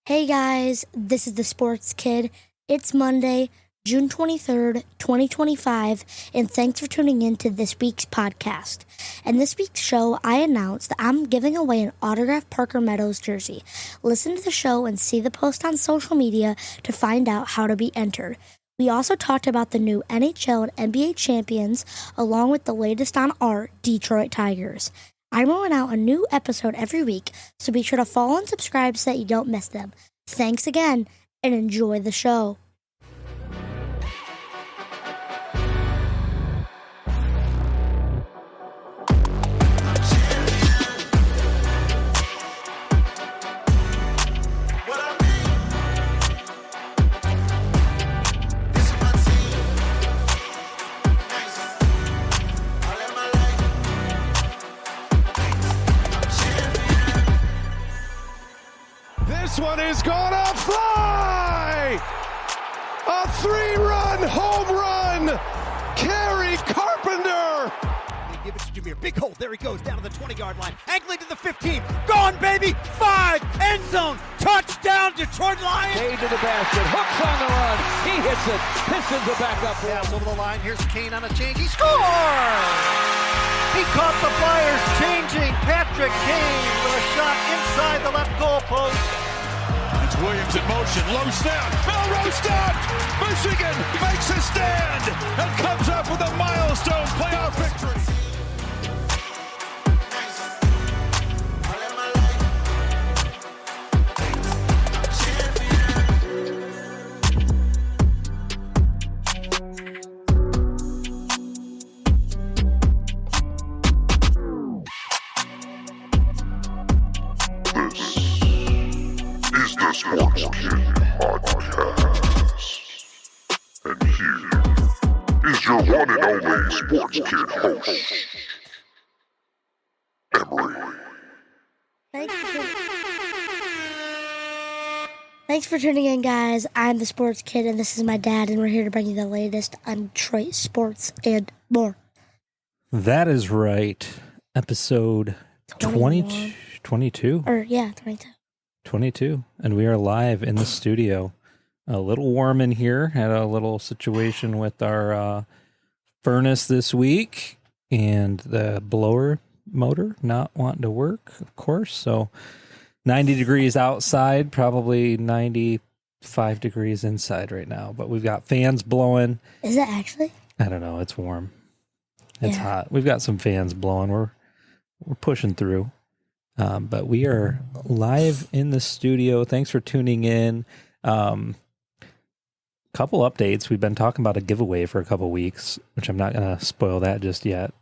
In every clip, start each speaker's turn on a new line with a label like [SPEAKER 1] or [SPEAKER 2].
[SPEAKER 1] Hey guys, this is the Sports Kid. It's Monday, June 23rd, 2025, and thanks for tuning in to this week's podcast. In this week's show, I announced that I'm giving away an autographed Parker Meadows jersey. Listen to the show and see the post on social media to find out how to be entered. We also talked about the new NHL and NBA Champions, along with the latest on our Detroit Tigers. I'm rolling out a new episode every week, so be sure to follow and subscribe so that you don't miss them. Thanks again, and enjoy the show.
[SPEAKER 2] This one is gonna fly! A three-run home run! Kerry Carpenter!
[SPEAKER 3] They give it to Jameer. Big hole. There he goes down to the 20-yard line. Angling to the 15. Gone, baby! 5. End zone. Touchdown, Detroit Lions!
[SPEAKER 4] Cade to the basket. Hooks on the run. He hits it. Pistons are back up.
[SPEAKER 3] Pass over the line. Here's Kane on a change. He scores! He caught the Flyers changing. Patrick Kane with a shot inside the left goal post.
[SPEAKER 2] It's Williams in motion. Low snap. Melrose stopped! Michigan makes a stand and comes up with a milestone playoff victory.
[SPEAKER 5] Sports Kid Podcast. And here is your one and only Sports Kid host, Emery.
[SPEAKER 1] Thanks for tuning in, guys. I'm the Sports Kid, and this is my dad, and we're here to bring you the latest on Detroit sports and more.
[SPEAKER 6] That is right. Episode 22. 22. 22, and we are live in the studio. A little warm in here. Had a little situation with our furnace this week, and the blower motor not wanting to work, of course. So 90 degrees outside, probably 95 degrees inside right now. But we've got fans blowing.
[SPEAKER 1] Is it actually?
[SPEAKER 6] I don't know. It's warm. It's hot. We've got some fans blowing. We're pushing through. But we are live in the studio. Thanks for tuning in. Couple updates. We've been talking about a giveaway for a couple weeks, which I'm not going to spoil that just yet.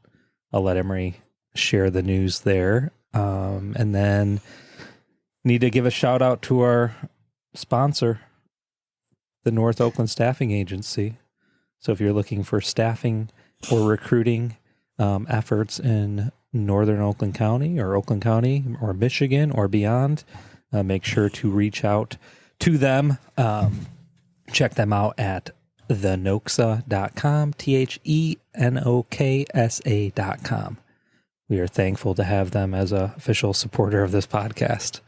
[SPEAKER 6] I'll let Emery share the news there. And then need to give a shout out to our sponsor, the North Oakland Staffing Agency. So if you're looking for staffing or recruiting efforts in Northern Oakland County or Michigan or beyond, make sure to reach out to them. Check them out at thenoxa.com, THENOKSA.com. We are thankful to have them as an official supporter of this podcast. Is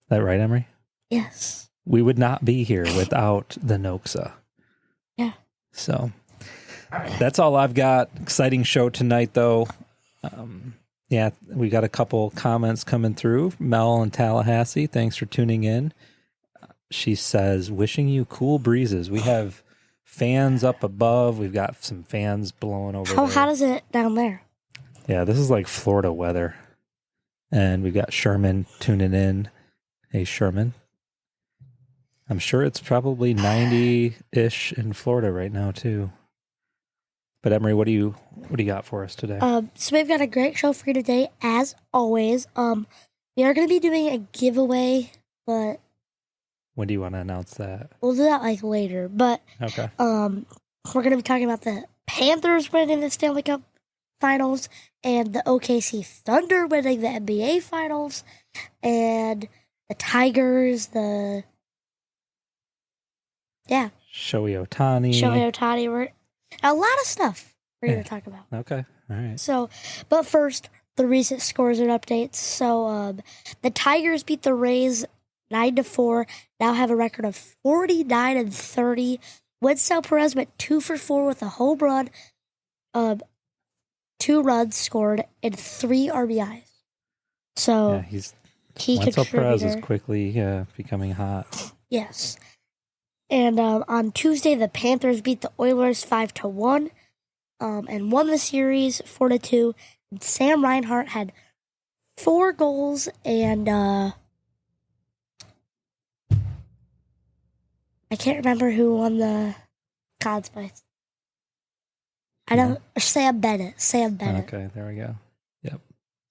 [SPEAKER 6] that right, Emery?
[SPEAKER 1] Yes.
[SPEAKER 6] We would not be here without the Noxa.
[SPEAKER 1] Yeah.
[SPEAKER 6] So that's all I've got. Exciting show tonight, though. Yeah, we got a couple comments coming through. Mel in Tallahassee, thanks for tuning in. She says, wishing you cool breezes. We have fans up above. We've got some fans blowing over
[SPEAKER 1] How
[SPEAKER 6] there.
[SPEAKER 1] hot is it down there?
[SPEAKER 6] Yeah, this is like Florida weather. And we've got Sherman tuning in. Hey, Sherman. I'm sure it's probably 90-ish in Florida right now, too. But Emery, what do you got for us today?
[SPEAKER 1] So we've got a great show for you today, as always. We are going to be doing a giveaway, but
[SPEAKER 6] When do you want to announce that?
[SPEAKER 1] we'll do that like later. But
[SPEAKER 6] Okay.
[SPEAKER 1] we're going to be talking about the Panthers winning the Stanley Cup Finals and the OKC Thunder winning the NBA Finals and the Tigers,
[SPEAKER 6] Shohei Ohtani.
[SPEAKER 1] Shohei Ohtani. We're a lot of stuff we're going to talk about.
[SPEAKER 6] Okay. All right.
[SPEAKER 1] So, but first, the recent scores and updates. So, the Tigers beat the Rays 9-4. Now have a record of 49-30. Winston Perez went 2 for 4 with a home run, 2 runs scored, and 3 RBIs. So he
[SPEAKER 6] Winston Perez is
[SPEAKER 1] contributor.
[SPEAKER 6] quickly becoming hot.
[SPEAKER 1] Yes. And on Tuesday, the Panthers beat the Oilers 5-1 and won the series 4-2. And Sam Reinhart had 4 goals and I can't remember who won the Conn Smythe. I know Sam Bennett.
[SPEAKER 6] Okay, there we go. Yep.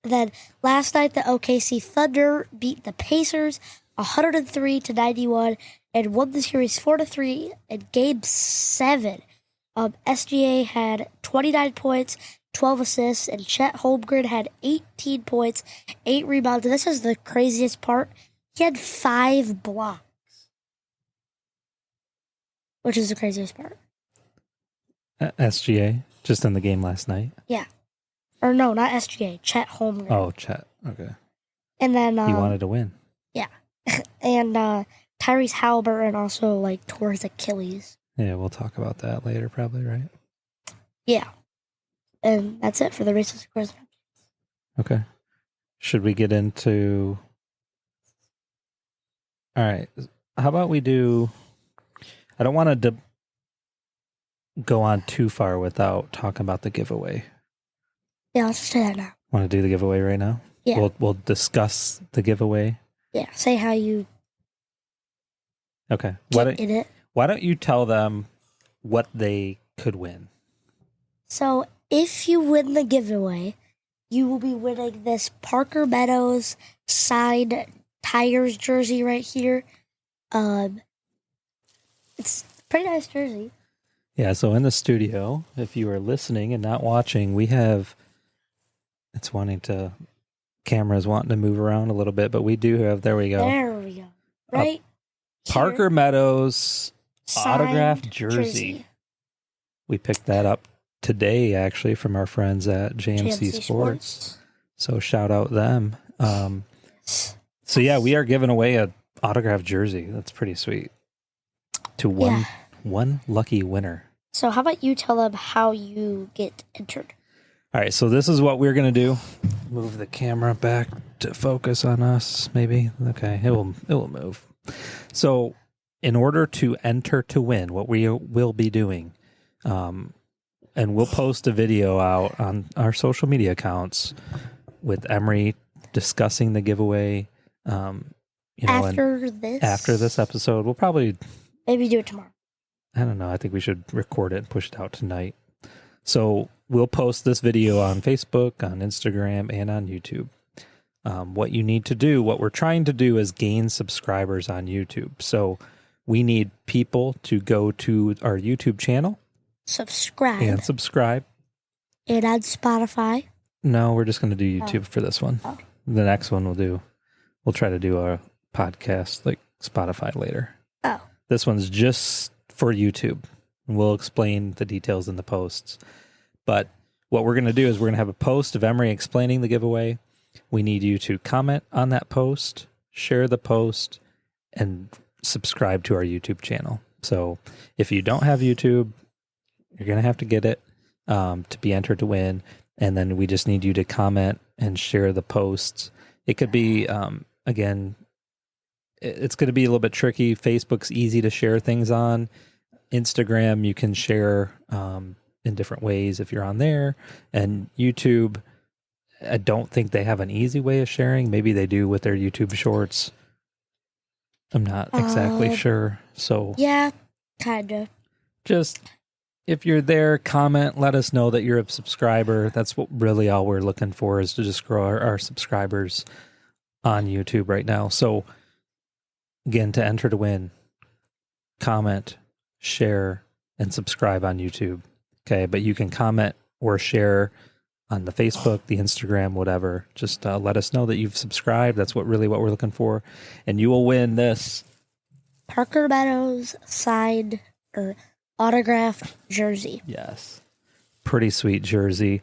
[SPEAKER 1] Then last night, the OKC Thunder beat the Pacers 103-91 and won the series 4-3 in Game 7. SGA had 29 points, 12 assists, and Chet Holmgren had 18 points, 8 rebounds. And this is the craziest part. He had 5 blocks, which is the craziest part.
[SPEAKER 6] SGA, just in the game last night?
[SPEAKER 1] Yeah. Or no, not SGA, Chet Holmgren.
[SPEAKER 6] Oh, Chet. Okay.
[SPEAKER 1] And then
[SPEAKER 6] He wanted to win.
[SPEAKER 1] Yeah. And Tyrese Halliburton also tore his Achilles.
[SPEAKER 6] Yeah, we'll talk about that later probably, right?
[SPEAKER 1] Yeah. And that's it for the Racing Scores.
[SPEAKER 6] Okay. Should we get into... All right. How about we do... I don't want to go on too far without talking about the giveaway.
[SPEAKER 1] Yeah, let's just do that now.
[SPEAKER 6] Want to do the giveaway right now?
[SPEAKER 1] Yeah.
[SPEAKER 6] We'll discuss the giveaway.
[SPEAKER 1] Yeah, say how you
[SPEAKER 6] Okay.
[SPEAKER 1] get in it.
[SPEAKER 6] Why don't you tell them what they could win?
[SPEAKER 1] So, if you win the giveaway, you will be winning this Parker Meadows signed Tigers jersey right here. It's a pretty nice jersey.
[SPEAKER 6] Yeah, so in the studio, if you are listening and not watching, we have... Camera's wanting to move around a little bit, but we do have... There we go.
[SPEAKER 1] There we go. Right
[SPEAKER 6] Parker
[SPEAKER 1] here.
[SPEAKER 6] Meadows
[SPEAKER 1] Signed
[SPEAKER 6] autographed jersey. We picked that up today, actually, from our friends at JMC Sports. So shout out them. So yeah, we are giving away a autographed jersey. That's pretty sweet. To one lucky winner.
[SPEAKER 1] So how about you tell them how you get entered?
[SPEAKER 6] All right, so this is what we're going to do. Move the camera back to focus on us, maybe. Okay, it will move. So in order to enter to win, what we will be doing, and we'll post a video out on our social media accounts with Emery discussing the giveaway.
[SPEAKER 1] After
[SPEAKER 6] this episode, we'll probably...
[SPEAKER 1] Maybe do it tomorrow.
[SPEAKER 6] I don't know. I think we should record it and push it out tonight. So we'll post this video on Facebook, on Instagram, and on YouTube. What we're trying to do is gain subscribers on YouTube. So we need people to go to our YouTube channel. Subscribe. And
[SPEAKER 1] on Spotify.
[SPEAKER 6] No, we're just going to do YouTube for this one.
[SPEAKER 1] Oh.
[SPEAKER 6] The next one we'll try to do a podcast like Spotify later.
[SPEAKER 1] Oh.
[SPEAKER 6] This one's just for YouTube. We'll explain the details in the posts. But what we're going to do is we're going to have a post of Emery explaining the giveaway. We need you to comment on that post, share the post, and subscribe to our YouTube channel. So if you don't have YouTube, you're going to have to get it to be entered to win. And then we just need you to comment and share the posts. It could be, again, it's going to be a little bit tricky. Facebook's easy to share things on. Instagram, you can share in different ways if you're on there. And YouTube, I don't think they have an easy way of sharing. Maybe they do with their YouTube shorts. I'm not exactly sure. So
[SPEAKER 1] yeah, kind of.
[SPEAKER 6] Just if you're there, comment, let us know that you're a subscriber. That's what really all we're looking for, is to just grow our subscribers on YouTube right now. So again, to enter to win, comment, share, and subscribe on YouTube. Okay, but you can comment or share on the Facebook, the Instagram, whatever. Just let us know that you've subscribed. That's what we're looking for. And you will win this
[SPEAKER 1] Parker Meadows signed or autographed jersey.
[SPEAKER 6] Yes. Pretty sweet jersey.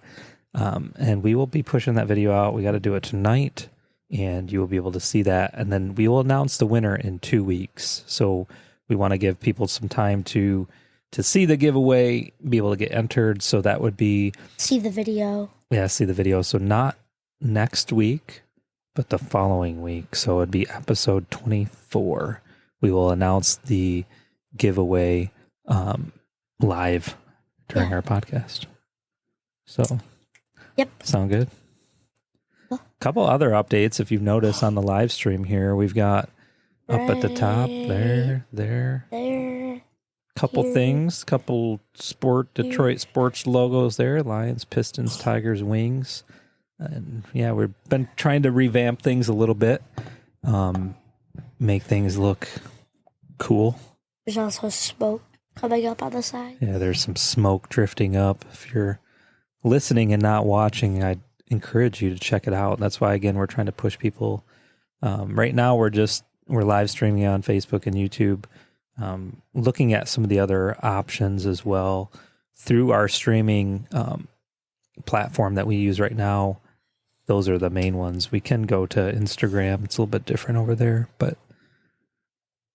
[SPEAKER 6] And we will be pushing that video out. We got to do it tonight. and you will be able to see that. And then we will announce the winner in 2 weeks. So we want to give people some time to see the giveaway, be able to get entered. So that would be...
[SPEAKER 1] See the video.
[SPEAKER 6] Yeah, see the video. So not next week, but the following week. So it'd be episode 24. We will announce the giveaway live during our podcast. So,
[SPEAKER 1] yep.
[SPEAKER 6] Sound good? A couple other updates, if you've noticed on the live stream here, we've got up at the top, there. Couple
[SPEAKER 1] here.
[SPEAKER 6] things, couple Detroit sports logos there, Lions, Pistons, Tigers, Wings. And yeah, we've been trying to revamp things a little bit, make things look cool.
[SPEAKER 1] There's also smoke coming up on the side.
[SPEAKER 6] Yeah, there's some smoke drifting up. If you're listening and not watching, I'd encourage you to check it out. That's why, again, we're trying to push people. Right now, we're live streaming on Facebook and YouTube, looking at some of the other options as well through our streaming platform that we use right now. Those are the main ones. We can go to Instagram. It's a little bit different over there, but...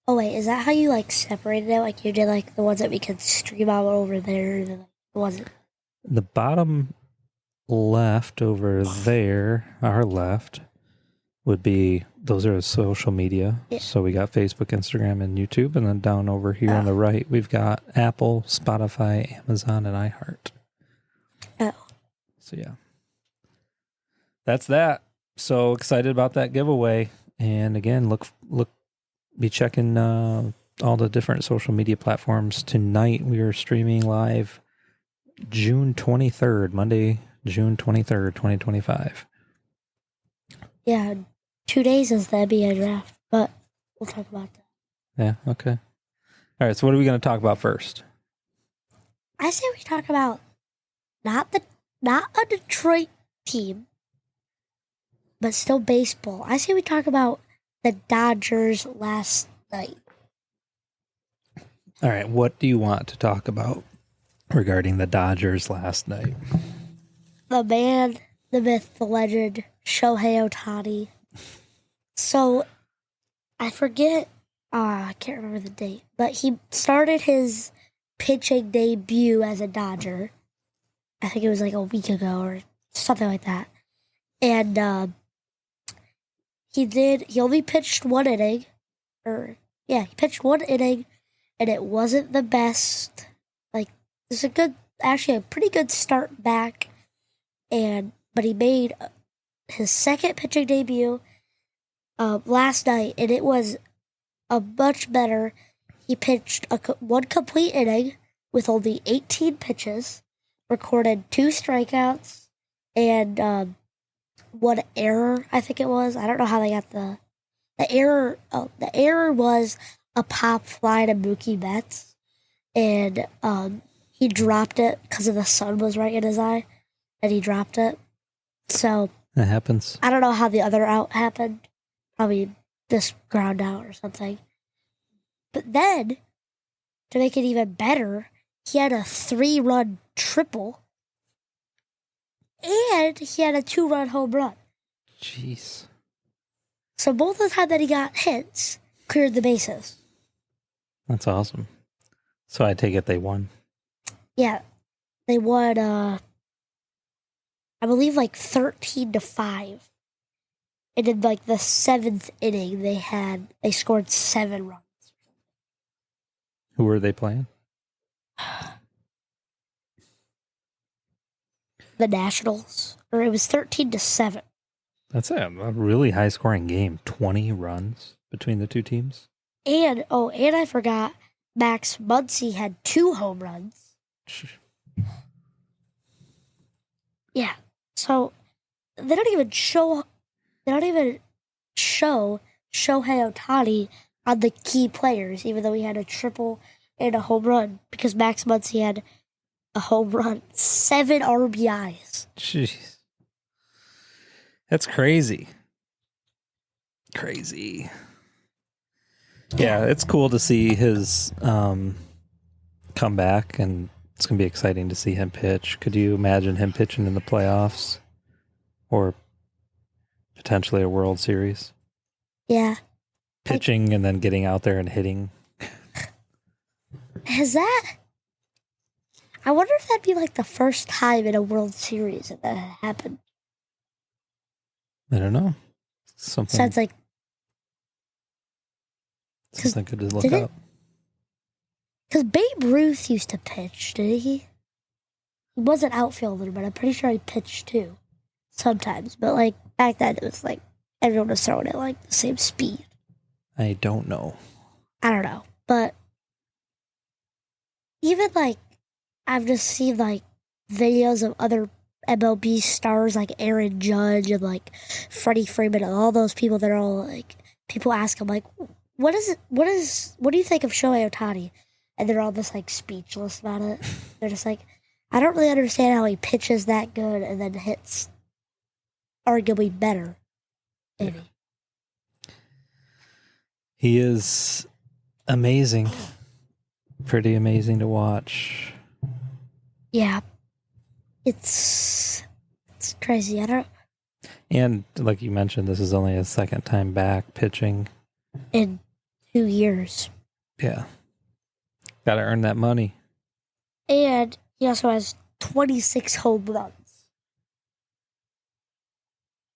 [SPEAKER 1] Oh, wait, is that how you, like, separated it? Like, you did, like, the ones that we could stream out over there, and then, like, the ones that...
[SPEAKER 6] The bottom left over there, our left, would be, those are social media. Yeah. So we got Facebook, Instagram, and YouTube, and then down over here on the right, we've got Apple, Spotify, Amazon, and iHeart.
[SPEAKER 1] Oh.
[SPEAKER 6] So, yeah. That's that. So excited about that giveaway. And again, be checking all the different social media platforms. Tonight we are streaming live June 23rd, Monday, June 23rd, 2025.
[SPEAKER 1] Yeah, 2 days is the NBA draft, but we'll talk about that.
[SPEAKER 6] Yeah, okay. All right, so what are we going to talk about first?
[SPEAKER 1] I say we talk about not a Detroit team, but still baseball. I say we talk about the Dodgers last night.
[SPEAKER 6] All right, what do you want to talk about regarding the Dodgers last night?
[SPEAKER 1] The man, the myth, the legend, Shohei Ohtani. So, I forget, I can't remember the date, but he started his pitching debut as a Dodger. I think it was like a week ago or something like that. And he only pitched one inning. He pitched one inning, and it wasn't the best. Like, it's actually a pretty good start back. But he made his second pitching debut last night, and it was a much better. He pitched one complete inning with only 18 pitches, recorded 2 strikeouts, and one error, I think it was. I don't know how they got the error. Oh, the error was a pop fly to Mookie Betts, and he dropped it because the sun was right in his eye, and he dropped it. So
[SPEAKER 6] that happens.
[SPEAKER 1] I don't know how the other out happened. Probably this ground out or something. But then, to make it even better, he had a 3-run triple, and he had a 2-run home run.
[SPEAKER 6] Jeez.
[SPEAKER 1] So both the time that he got hits, cleared the bases.
[SPEAKER 6] That's awesome. So I take it they won.
[SPEAKER 1] Yeah. They won, I believe, like 13-5. And in, like, the 7th inning, they scored 7 runs.
[SPEAKER 6] Who were they playing?
[SPEAKER 1] The Nationals. Or it was 13-7.
[SPEAKER 6] That's a really high scoring game. 20 runs between the two teams.
[SPEAKER 1] And I forgot, Max Muncy had 2 home runs. Yeah. So they don't even show Shohei Ohtani on the key players, even though he had a triple and a home run, because Max Muncy had a home run, 7 RBIs.
[SPEAKER 6] Jeez. That's crazy. Crazy. Yeah, it's cool to see his comeback, and it's going to be exciting to see him pitch. Could you imagine him pitching in the playoffs? Or potentially a World Series.
[SPEAKER 1] Yeah.
[SPEAKER 6] Pitching and then getting out there and hitting.
[SPEAKER 1] I wonder if that'd be like the first time in a World Series that happened.
[SPEAKER 6] I don't know. Something.
[SPEAKER 1] Sounds like.
[SPEAKER 6] Something good to look up.
[SPEAKER 1] Because Babe Ruth used to pitch, did he? He was an outfielder, but I'm pretty sure he pitched too. Sometimes. But like back then, it was like everyone was throwing it like the same speed.
[SPEAKER 6] I don't know.
[SPEAKER 1] I don't know. But even like, I've just seen like videos of other MLB stars like Aaron Judge and like Freddie Freeman and all those people that are all like, people ask them like, what do you think of Shohei Ohtani? And they're all just like speechless about it. They're just like, I don't really understand how he pitches that good and then hits arguably better. Maybe.
[SPEAKER 6] He is amazing. Pretty amazing to watch.
[SPEAKER 1] Yeah. It's crazy. I don't.
[SPEAKER 6] And like you mentioned, this is only his second time back pitching.
[SPEAKER 1] In 2 years.
[SPEAKER 6] Yeah. Got to earn that money.
[SPEAKER 1] And he also has 26 home runs.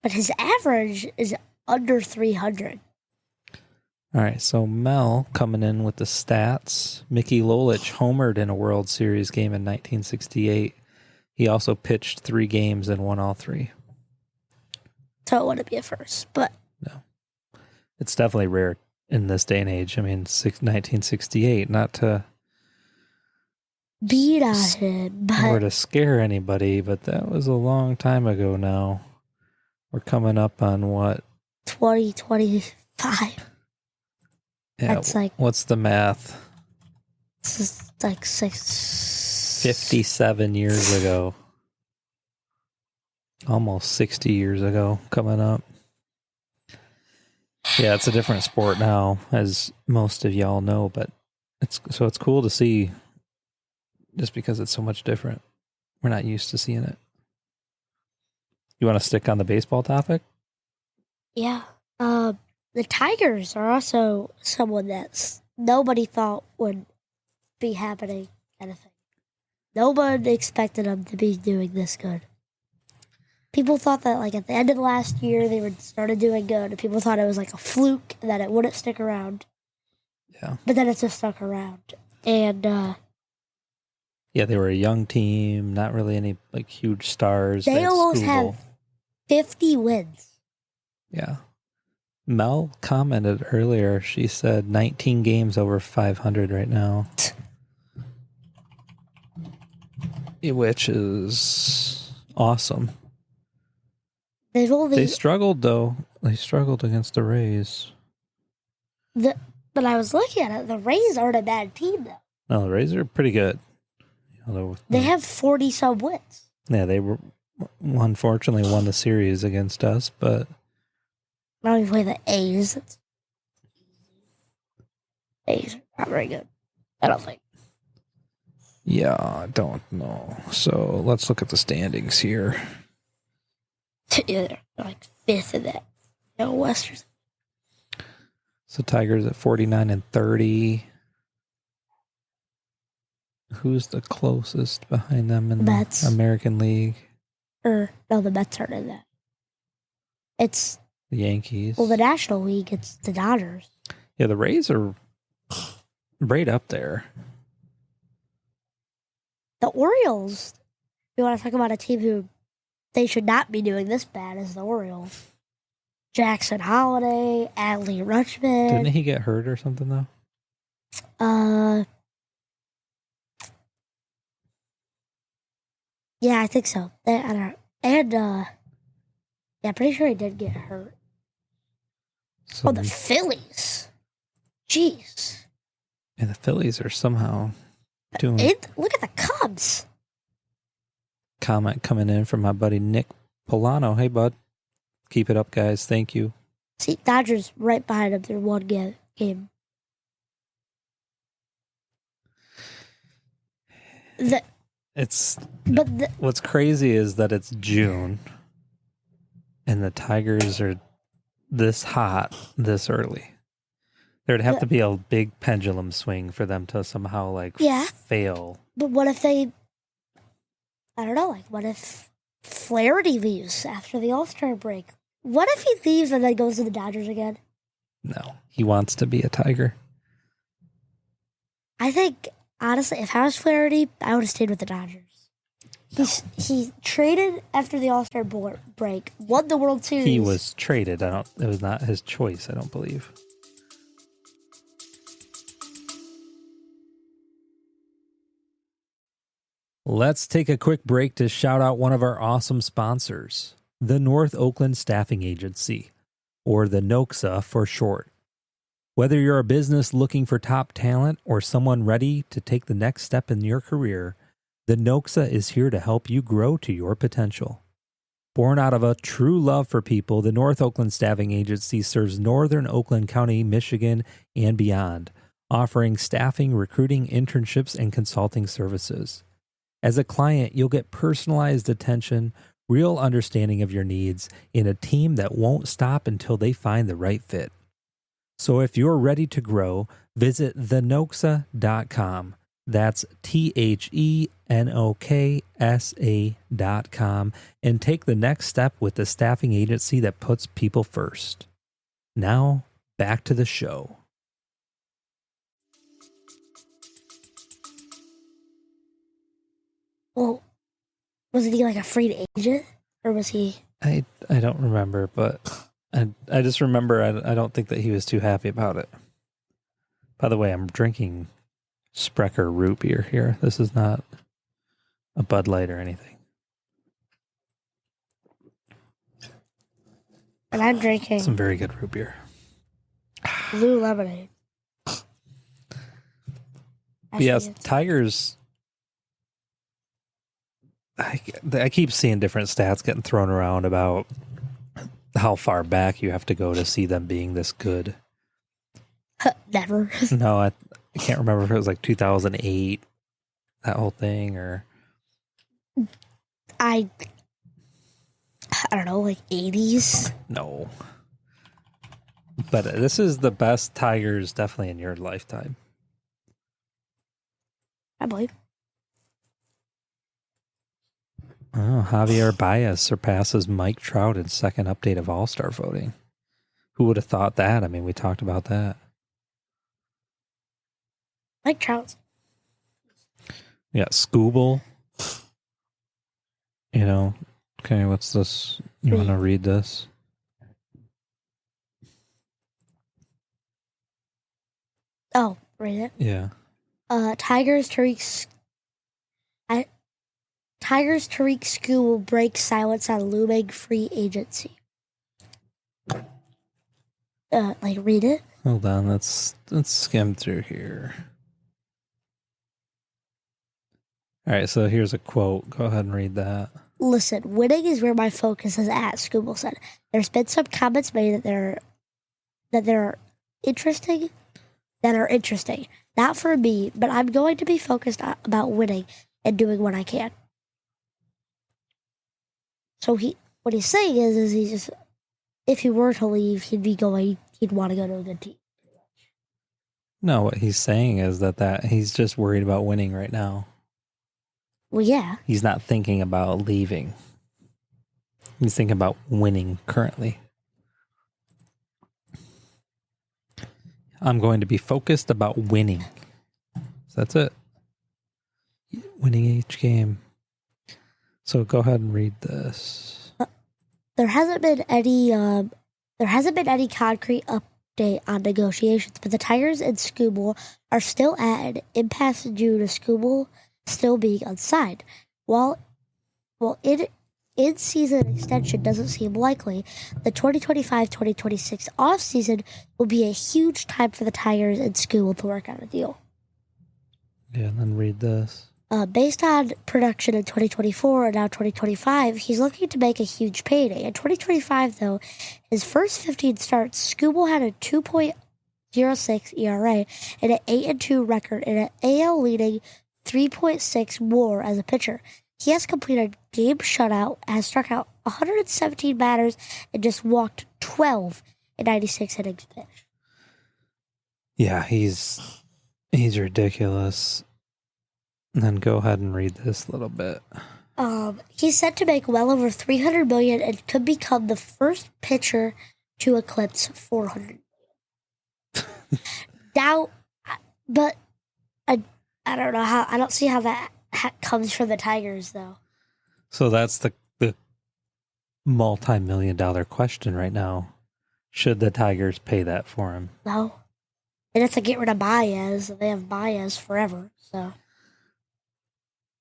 [SPEAKER 1] But his average is under 300.
[SPEAKER 6] All right, so Mel coming in with the stats. Mickey Lolich homered in a World Series game in 1968. He also pitched 3 games and won all 3.
[SPEAKER 1] So it wouldn't be a first, but...
[SPEAKER 6] No. It's definitely rare in this day and age. I mean, 1968, not to...
[SPEAKER 1] beat on him, but...
[SPEAKER 6] or to scare anybody, but that was a long time ago now. We're coming up on what?
[SPEAKER 1] 2025.
[SPEAKER 6] Yeah,
[SPEAKER 1] that's like...
[SPEAKER 6] what's the math?
[SPEAKER 1] This is like
[SPEAKER 6] 57 years ago. Almost 60 years ago coming up. Yeah, it's a different sport now, as most of y'all know, but it's cool to see just because it's so much different. We're not used to seeing it. You want to stick on the baseball topic?
[SPEAKER 1] Yeah. The Tigers are also someone that nobody thought would be happening kind of thing. No one expected them to be doing this good. People thought that like at the end of last year they would started doing good. People thought it was like a fluke that it wouldn't stick around.
[SPEAKER 6] Yeah.
[SPEAKER 1] But then it just stuck around. And
[SPEAKER 6] yeah, they were a young team, not really any like huge stars.
[SPEAKER 1] They almost
[SPEAKER 6] Scooble.
[SPEAKER 1] have 50 wins.
[SPEAKER 6] Yeah. Mel commented earlier, she said 19 games over 500 right now. Which is awesome. They struggled, though. They struggled against the Rays.
[SPEAKER 1] But I was looking at it. The Rays aren't a bad team, though.
[SPEAKER 6] No, the Rays are pretty good.
[SPEAKER 1] They have 40-some wins.
[SPEAKER 6] Yeah, they were unfortunately won the series against us, but...
[SPEAKER 1] Now we play the A's. A's are not very good. I don't think.
[SPEAKER 6] Yeah, I don't know. So let's look at the standings here.
[SPEAKER 1] Yeah, they're like 5th in that Western.
[SPEAKER 6] So Tigers at 49-30. Who's the closest behind them in
[SPEAKER 1] Mets.
[SPEAKER 6] the American League?
[SPEAKER 1] No, the Mets aren't in that. It's
[SPEAKER 6] The Yankees.
[SPEAKER 1] the National League. It's the Dodgers.
[SPEAKER 6] Yeah, the Rays are right up there.
[SPEAKER 1] The Orioles. You want to talk about a team who they should not be doing this bad as the Orioles. Jackson Holiday, Adley Rutschman.
[SPEAKER 6] Didn't he get hurt or something, though?
[SPEAKER 1] Yeah, I think so. I don't know. And, yeah, pretty sure he did get hurt.
[SPEAKER 6] So,
[SPEAKER 1] the Phillies. Jeez.
[SPEAKER 6] and the Phillies are somehow doing...
[SPEAKER 1] Look at the Cubs.
[SPEAKER 6] Comment coming in from my buddy Nick Polano. Hey, bud. Keep it up, guys. Thank you.
[SPEAKER 1] See, Dodgers right behind them through one game. What's crazy
[SPEAKER 6] is that it's June and the Tigers are this hot this early. There'd have to be a big pendulum swing for them to somehow fail.
[SPEAKER 1] But what if they, I don't know, what if Flaherty leaves after the All-Star break? What if he leaves and then goes to the Dodgers again?
[SPEAKER 6] No, he wants to be a Tiger.
[SPEAKER 1] I think, honestly, if I was Flaherty, I would have stayed with the Dodgers. He traded after the All-Star break, won the World Series.
[SPEAKER 6] He was traded. It was not his choice, I don't believe. Let's take a quick break to shout out one of our awesome sponsors, the North Oakland Staffing Agency, or the NOXA for short. Whether you're a business looking for top talent or someone ready to take the next step in your career, the NOXA is here to help you grow to your potential. Born out of a true love for people, the North Oakland Staffing Agency serves Northern Oakland County, Michigan, and beyond, offering staffing, recruiting, internships, and consulting services. As a client, you'll get personalized attention, real understanding of your needs, and a team that won't stop until they find the right fit. So if you're ready to grow, visit thenoxa.com. That's THENOKSA.com and take the next step with the staffing agency that puts people first. Now, back to the show.
[SPEAKER 1] Well, wasn't he a free agent? Or was he?
[SPEAKER 6] I don't remember, but I just remember I don't think that he was too happy about it. By the way, I'm drinking Sprecher root beer here. This is not a Bud Light or anything.
[SPEAKER 1] And I'm drinking
[SPEAKER 6] some very good root beer.
[SPEAKER 1] blue lemonade.
[SPEAKER 6] Yes, Tigers. I keep seeing different stats getting thrown around about how far back you have to go to see them being this good.
[SPEAKER 1] Never.
[SPEAKER 6] No, I can't remember if it was 2008, that whole thing, or
[SPEAKER 1] I don't know, 80s.
[SPEAKER 6] No, but this is the best Tigers definitely in your lifetime.
[SPEAKER 1] I believe.
[SPEAKER 6] Oh, Javier Baez surpasses Mike Trout in second update of All-Star voting. Who would have thought that? I mean, we talked about that.
[SPEAKER 1] Mike Trout.
[SPEAKER 6] We got Scooble. Okay, what's this? You want to read this?
[SPEAKER 1] Oh, read it?
[SPEAKER 6] Yeah.
[SPEAKER 1] Tigers Tariq School breaks silence on looming free agency. Read it?
[SPEAKER 6] Hold on, let's skim through here. All right, so here's a quote. Go ahead and read that.
[SPEAKER 1] Listen, winning is where my focus is at, Scooble said. There's been some comments made that are interesting. Not for me, but I'm going to be focused about winning and doing what I can. So what he's saying is he just, if he were to leave, he'd want to go to a good team.
[SPEAKER 6] No, what he's saying is that he's just worried about winning right now.
[SPEAKER 1] Well, yeah.
[SPEAKER 6] He's not thinking about leaving. He's thinking about winning currently. I'm going to be focused about winning. So that's it. Winning each game. So go ahead and read this.
[SPEAKER 1] There hasn't been any concrete update on negotiations, but the Tigers and Scooble are still at an impasse due to Scooble still being unsigned. While in-season extension doesn't seem likely, the 2025-2026 offseason will be a huge time for the Tigers and Scooble to work out a deal.
[SPEAKER 6] Yeah, and then read this.
[SPEAKER 1] Based on production in 2024 and now 2025, he's looking to make a huge payday. In 2025, though, his first 15 starts, Scooble had a 2.06 ERA and an 8-2 record and an AL leading 3.6 WAR as a pitcher. He has completed a game shutout, has struck out 117 batters, and just walked 12 in 96 innings pitched.
[SPEAKER 6] Yeah, he's ridiculous. And then go ahead and read this a little bit.
[SPEAKER 1] He's set to make well over $300 million and could become the first pitcher to eclipse $400 million. But I don't know how. I don't see how that comes from the Tigers, though.
[SPEAKER 6] So that's the multi-million-dollar question right now. Should the Tigers pay that for him?
[SPEAKER 1] No. They have to get rid of Baez. They have Baez forever, so.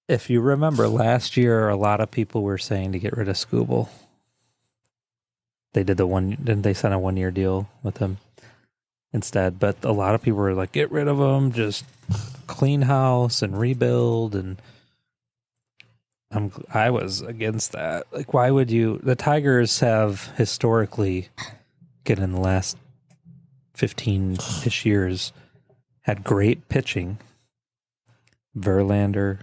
[SPEAKER 6] If you remember last year, a lot of people were saying to get rid of Skubal. They did didn't they sign a 1-year deal with him instead? But a lot of people were like, get rid of him, just clean house and rebuild. And I was against that. Like, why would you? The Tigers have historically, in the last 15-ish years, had great pitching. Verlander,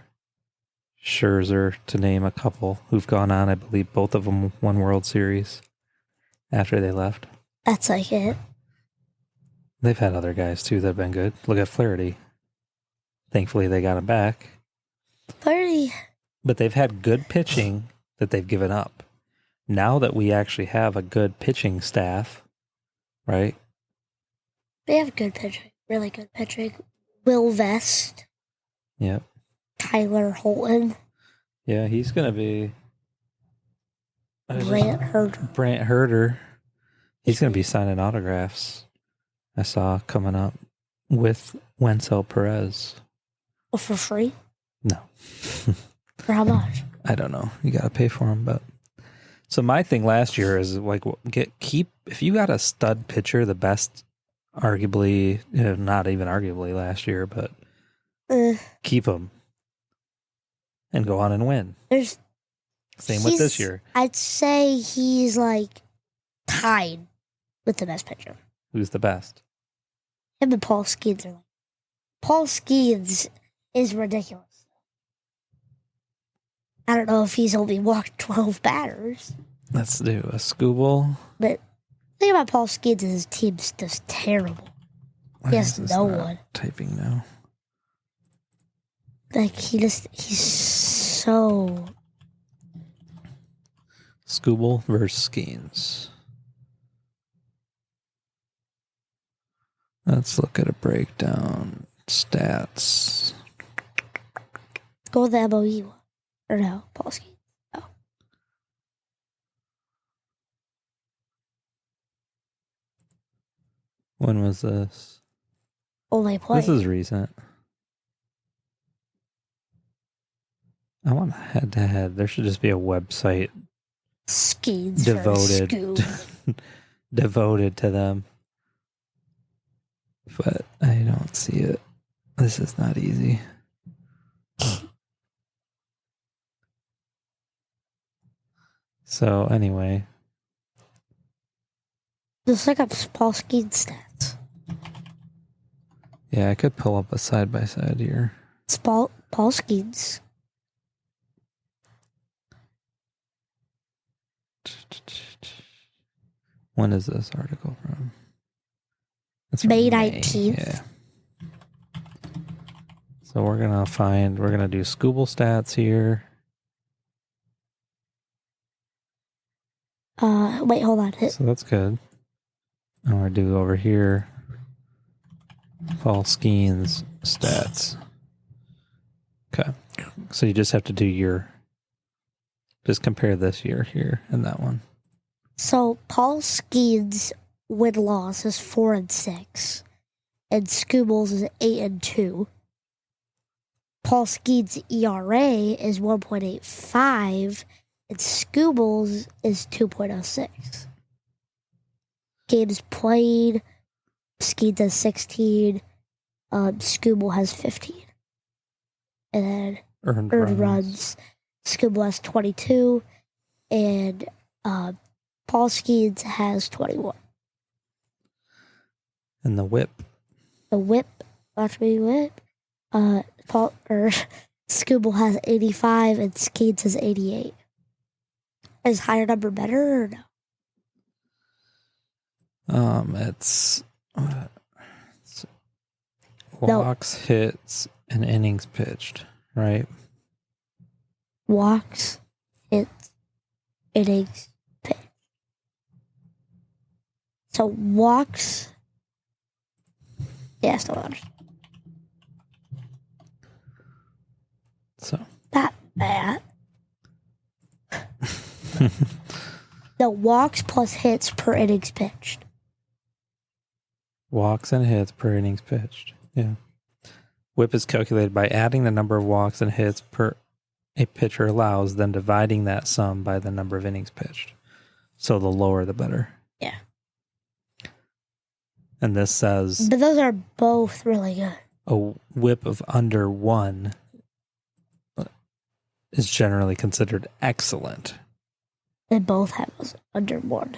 [SPEAKER 6] Scherzer, to name a couple, who've gone on. I believe both of them won World Series after they left.
[SPEAKER 1] That's like it.
[SPEAKER 6] They've had other guys, too, that have been good. Look at Flaherty. Thankfully, they got him back.
[SPEAKER 1] Flaherty.
[SPEAKER 6] But they've had good pitching that they've given up. Now that we actually have a good pitching staff, right?
[SPEAKER 1] They have good pitching. Really good pitching. Will Vest.
[SPEAKER 6] Yep.
[SPEAKER 1] Tyler Holton.
[SPEAKER 6] Yeah, he's going to be...
[SPEAKER 1] Brant Herter.
[SPEAKER 6] Brant Herter. He's going to be signing autographs. I saw coming up with Wenzel Perez.
[SPEAKER 1] Oh, for free?
[SPEAKER 6] No.
[SPEAKER 1] For how much?
[SPEAKER 6] I don't know. You got to pay for him, but... So my thing last year is like, if you got a stud pitcher, the best, arguably, not even arguably last year, but keep him and go on and win. Same with this year.
[SPEAKER 1] I'd say he's like tied with the best pitcher.
[SPEAKER 6] Who's the best?
[SPEAKER 1] Him and Paul Skeens are like. Paul Skeens is ridiculous. I don't know if he's only walked 12 batters.
[SPEAKER 6] Let's do a Skubal.
[SPEAKER 1] But the thing about Paul Skeens is his team's just terrible. He has no one.
[SPEAKER 6] Typing now.
[SPEAKER 1] Like, he's so...
[SPEAKER 6] Skubal versus Skeens. Let's look at a breakdown. Stats.
[SPEAKER 1] Go with the MOE one. Or no, Paul Skeens. No.
[SPEAKER 6] When was this?
[SPEAKER 1] Only play.
[SPEAKER 6] This is recent. I want a head-to-head. There should just be a website
[SPEAKER 1] Skeens
[SPEAKER 6] devoted to them. But I don't see it. This is not easy. So anyway,
[SPEAKER 1] just look up Paul Skeens stats.
[SPEAKER 6] Yeah, I could pull up a side by side here.
[SPEAKER 1] It's Paul Skeens.
[SPEAKER 6] When is this article from? It's
[SPEAKER 1] May 19th.
[SPEAKER 6] Yeah. So we're gonna do Skubal stats here.
[SPEAKER 1] Wait, hold on.
[SPEAKER 6] So that's good. I'm gonna do over here Paul Skeens stats. Okay. So you just have to do just compare this year here and that one.
[SPEAKER 1] So Paul Skeens' win-loss is 4-6, and Skubal's is 8-2. Paul Skeens' ERA is 1.85, and Skubal's is 2.06. Games played, Skeens has 16, Skubal has 15. And then earned runs. Skubal has 22, and Paul Skeens has 21.
[SPEAKER 6] And the whip.
[SPEAKER 1] Watch me whip. Scooble has 85 and Skeets has 88. Is higher number better or no?
[SPEAKER 6] It's walks, hits, and innings pitched, right?
[SPEAKER 1] Walks, hits, innings, pitch. So walks. Yeah, still understand.
[SPEAKER 6] So
[SPEAKER 1] Not bad. The walks plus hits per innings pitched.
[SPEAKER 6] walks and hits per innings pitched. Yeah. WHIP is calculated by adding the number of walks and hits per a pitcher allows, then dividing that sum by the number of innings pitched. So the lower, the better.
[SPEAKER 1] Yeah.
[SPEAKER 6] And this says
[SPEAKER 1] But those are both really good.
[SPEAKER 6] a WHIP of under 1 is generally considered excellent.
[SPEAKER 1] They both have us under 1.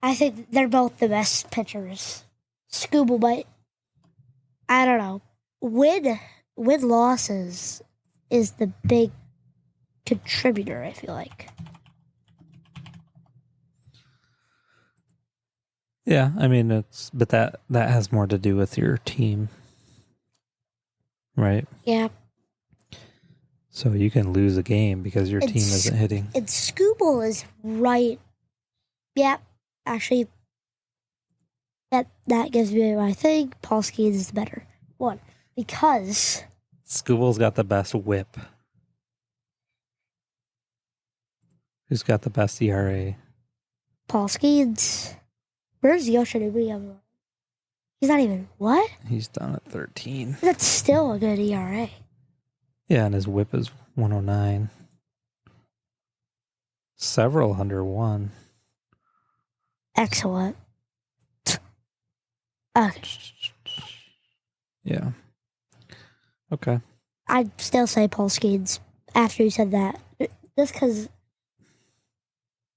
[SPEAKER 1] I think they're both the best pitchers. Scooble, but I don't know. Win losses is the big contributor, I feel like.
[SPEAKER 6] Yeah, I mean but that has more to do with your team. Right?
[SPEAKER 1] Yeah.
[SPEAKER 6] So you can lose a game because your team isn't hitting.
[SPEAKER 1] And Scooble is right. Yeah, actually, that gives me my thing. Paul Skeens is the better one because
[SPEAKER 6] Scooble's got the best whip. Who's got the best ERA?
[SPEAKER 1] Paul Skeens. Where's Yoshinobu? He's not even what?
[SPEAKER 6] He's done at 13.
[SPEAKER 1] That's still a good ERA.
[SPEAKER 6] Yeah, and his whip is 109. Several under 1.
[SPEAKER 1] Excellent. Okay.
[SPEAKER 6] Yeah. Okay.
[SPEAKER 1] I'd still say Paul Skeens after you said that. Just because,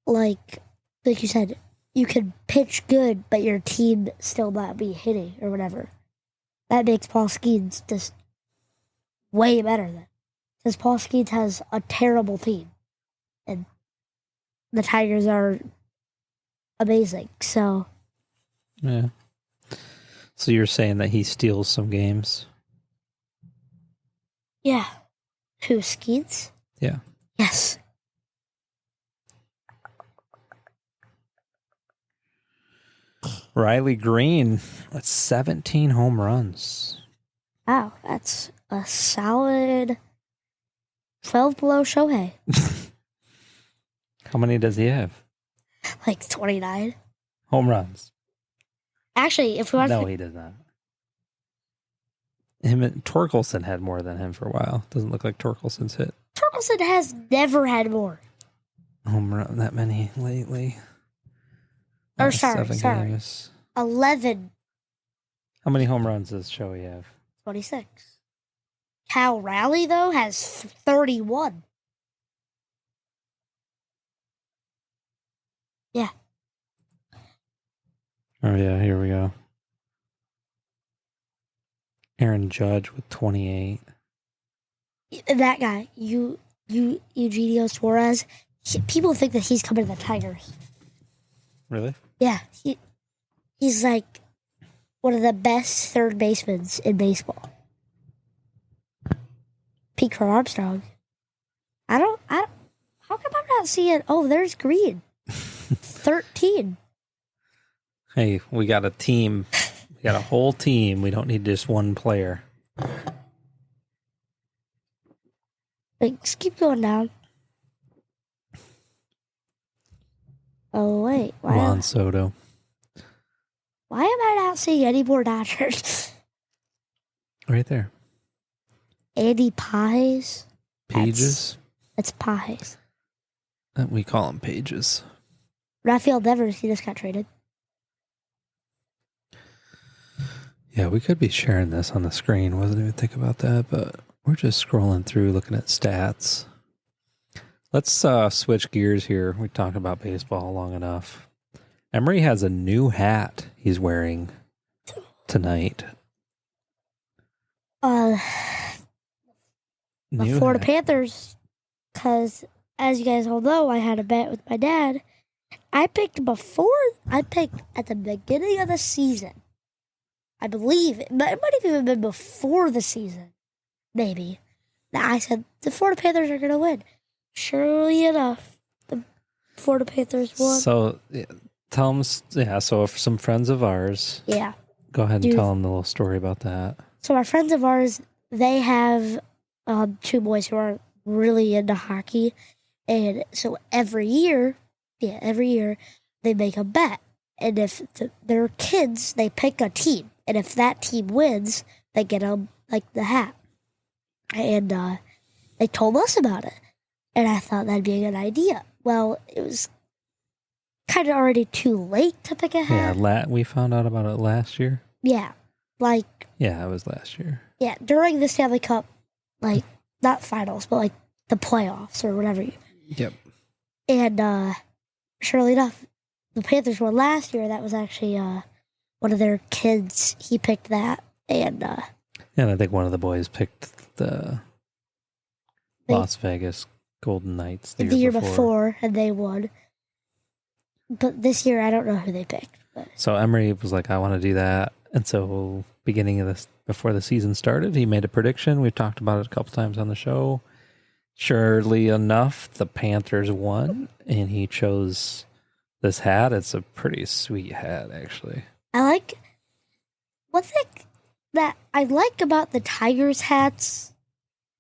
[SPEAKER 1] like you said, you could pitch good, but your team still not be hitting or whatever. That makes Paul Skeens just way better than. Because Paul Skeens has a terrible team. And the Tigers are amazing, so.
[SPEAKER 6] Yeah. So you're saying that he steals some games?
[SPEAKER 1] Yeah. Who, Skeens?
[SPEAKER 6] Yeah.
[SPEAKER 1] Yes.
[SPEAKER 6] Riley Green with 17 home runs.
[SPEAKER 1] Wow, that's a solid 12 below Shohei.
[SPEAKER 6] How many does he have?
[SPEAKER 1] Like 29.
[SPEAKER 6] Home runs.
[SPEAKER 1] Actually, if we want
[SPEAKER 6] No, he does not. Him and Torkelson had more than him for a while. Doesn't look like Torkelson's hit
[SPEAKER 1] Torkelson has never had more.
[SPEAKER 6] home run that many lately.
[SPEAKER 1] Or
[SPEAKER 6] Seven
[SPEAKER 1] sorry.
[SPEAKER 6] games.
[SPEAKER 1] 11,
[SPEAKER 6] How many home runs does Shohei have?
[SPEAKER 1] 26. Cal Raleigh, though, has 31. Yeah.
[SPEAKER 6] Oh yeah, here we go. Aaron Judge with 28.
[SPEAKER 1] That guy, Eugenio Suarez, people think that he's coming to the Tigers.
[SPEAKER 6] Really?
[SPEAKER 1] Yeah, he's like one of the best third basemen in baseball. Pete Armstrong. How come I'm not seeing? Oh, there's Green. 13.
[SPEAKER 6] Hey, we got a team. We got a whole team. We don't need just one player.
[SPEAKER 1] Like, just keep going down. Oh, wait.
[SPEAKER 6] Juan Soto.
[SPEAKER 1] Why am I not seeing any more Dodgers?
[SPEAKER 6] Right there.
[SPEAKER 1] Andy Pies?
[SPEAKER 6] Pages.
[SPEAKER 1] That's Pies.
[SPEAKER 6] We call them pages.
[SPEAKER 1] Rafael Devers, he just got traded.
[SPEAKER 6] Yeah, we could be sharing this on the screen. Wasn't even think about that, but we're just scrolling through looking at stats. Let's switch gears here. We talked about baseball long enough. Emery has a new hat he's wearing tonight.
[SPEAKER 1] The
[SPEAKER 6] New
[SPEAKER 1] Florida
[SPEAKER 6] hat.
[SPEAKER 1] Panthers, because as you guys all know, I had a bet with my dad. I picked at the beginning of the season. I believe it, but it might have even been before the season. Maybe. I said the Florida Panthers are going to win. Surely enough, the Florida Panthers won.
[SPEAKER 6] So, tell them, so if some friends of ours,
[SPEAKER 1] Yeah.
[SPEAKER 6] go ahead and tell them the little story about that.
[SPEAKER 1] So our friends of ours, they have 2 boys who are really into hockey. And so every year, they make a bet. And if they're kids, they pick a team. And if that team wins, they get the hat. And they told us about it. And I thought that'd be a good idea. Well, it was kind of already too late to pick a hat.
[SPEAKER 6] Yeah, we found out about it last year.
[SPEAKER 1] Yeah.
[SPEAKER 6] Yeah, it was last year.
[SPEAKER 1] Yeah, during the Stanley Cup, not finals, but the playoffs or whatever.
[SPEAKER 6] Yep.
[SPEAKER 1] And surely enough, the Panthers won last year. That was actually one of their kids. He picked that. And
[SPEAKER 6] I think one of the boys picked the Las Vegas Golden Knights the year before,
[SPEAKER 1] and they won. But this year, I don't know who they picked. But.
[SPEAKER 6] So Emery was like, I want to do that. And so before the season started, he made a prediction. We've talked about it a couple times on the show. Surely enough, the Panthers won, and he chose this hat. It's a pretty sweet hat, actually.
[SPEAKER 1] One thing that I like about the Tigers hats,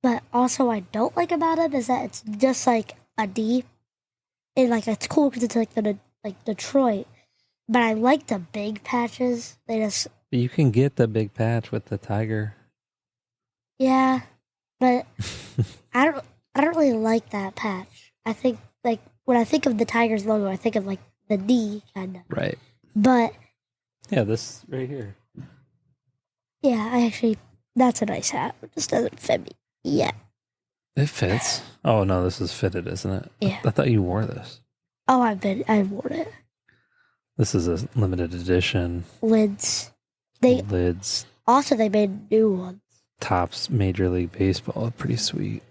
[SPEAKER 1] but also I don't like about it, is that it's just like a D. And it's cool because it's the Detroit. But I like the big patches.
[SPEAKER 6] You can get the big patch with the tiger.
[SPEAKER 1] Yeah, but I don't really like that patch. I think when I think of the Tigers logo, I think of the D kind of.
[SPEAKER 6] Right.
[SPEAKER 1] But
[SPEAKER 6] yeah, this right here.
[SPEAKER 1] Yeah, that's a nice hat. It just doesn't fit me yet.
[SPEAKER 6] It fits. Oh no, this is fitted, isn't it?
[SPEAKER 1] Yeah.
[SPEAKER 6] I thought you wore this.
[SPEAKER 1] Oh, I've worn it.
[SPEAKER 6] This is a limited edition.
[SPEAKER 1] Lids.
[SPEAKER 6] Lids.
[SPEAKER 1] Also, they made new ones.
[SPEAKER 6] Topps Major League Baseball. Pretty sweet.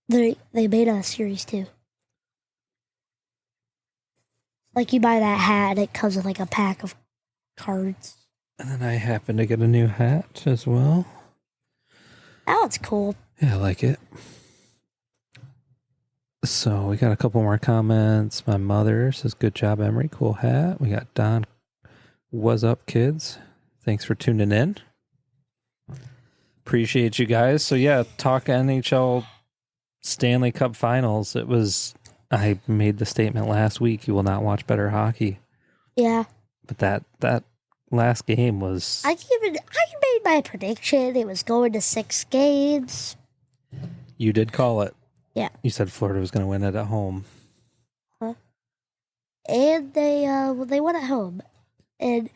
[SPEAKER 1] They made a series too. You buy that hat and it comes with a pack of cards.
[SPEAKER 6] And then I happen to get a new hat as well.
[SPEAKER 1] That one's cool.
[SPEAKER 6] Yeah, I like it. So we got a couple more comments. My mother says, good job, Emery. Cool hat. We got Don. What's up, kids? Thanks for tuning in. Appreciate you guys. So yeah, talk NHL Stanley Cup Finals. I made the statement last week, you will not watch better hockey.
[SPEAKER 1] Yeah.
[SPEAKER 6] But that last game was...
[SPEAKER 1] I made my prediction. It was going to 6 games.
[SPEAKER 6] You did call it.
[SPEAKER 1] Yeah.
[SPEAKER 6] You said Florida was going to win it at home.
[SPEAKER 1] Huh? And they won at home. And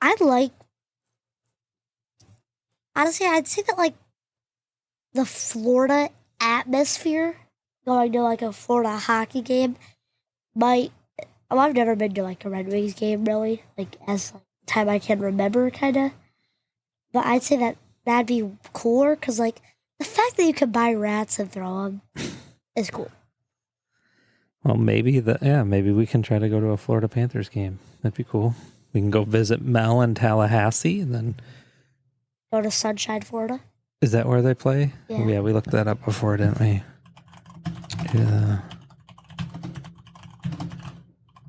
[SPEAKER 1] honestly, I'd say that the Florida atmosphere going to a Florida hockey game I've never been to a Red Wings game really, as time I can remember kind of. But I'd say that'd be cooler because the fact that you can buy rats and throw them is cool.
[SPEAKER 6] Well, maybe we can try to go to a Florida Panthers game. That'd be cool. We can go visit Mel in Tallahassee and then
[SPEAKER 1] go to Sunshine, Florida.
[SPEAKER 6] Is that where they play?
[SPEAKER 1] Yeah.
[SPEAKER 6] Yeah, we looked that up before, didn't we? Yeah.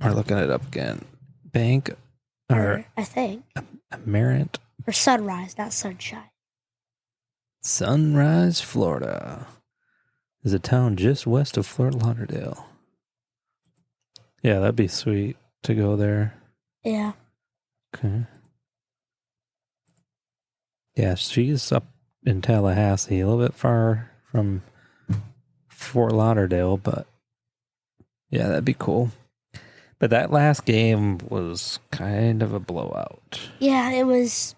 [SPEAKER 6] We're looking it up again. Bank or
[SPEAKER 1] I think
[SPEAKER 6] Amarant
[SPEAKER 1] or Sunrise, not Sunshine.
[SPEAKER 6] Sunrise, Florida is a town just west of Fort Lauderdale. Yeah, that'd be sweet to go there.
[SPEAKER 1] Yeah.
[SPEAKER 6] Okay. Yeah, she's up in Tallahassee, a little bit far from Fort Lauderdale, but yeah, that'd be cool. But that last game was kind of a blowout.
[SPEAKER 1] Yeah, it was.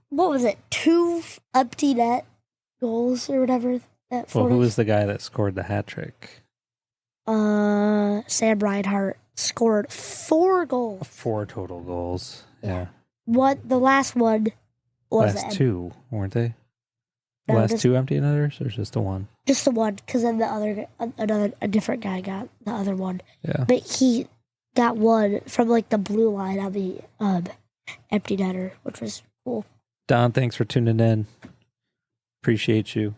[SPEAKER 1] What was it? 2 empty net goals or whatever.
[SPEAKER 6] Well, who was the guy that scored the hat trick?
[SPEAKER 1] Sam Reinhart scored 4 goals.
[SPEAKER 6] 4 total goals. Yeah.
[SPEAKER 1] The last one
[SPEAKER 6] last two, weren't they?
[SPEAKER 1] No,
[SPEAKER 6] last two empty netters, or just the one?
[SPEAKER 1] Just the one, because then a different guy got the other one.
[SPEAKER 6] Yeah.
[SPEAKER 1] But he got one from like the blue line on the empty netter, which was cool.
[SPEAKER 6] Don, thanks for tuning in. Appreciate you.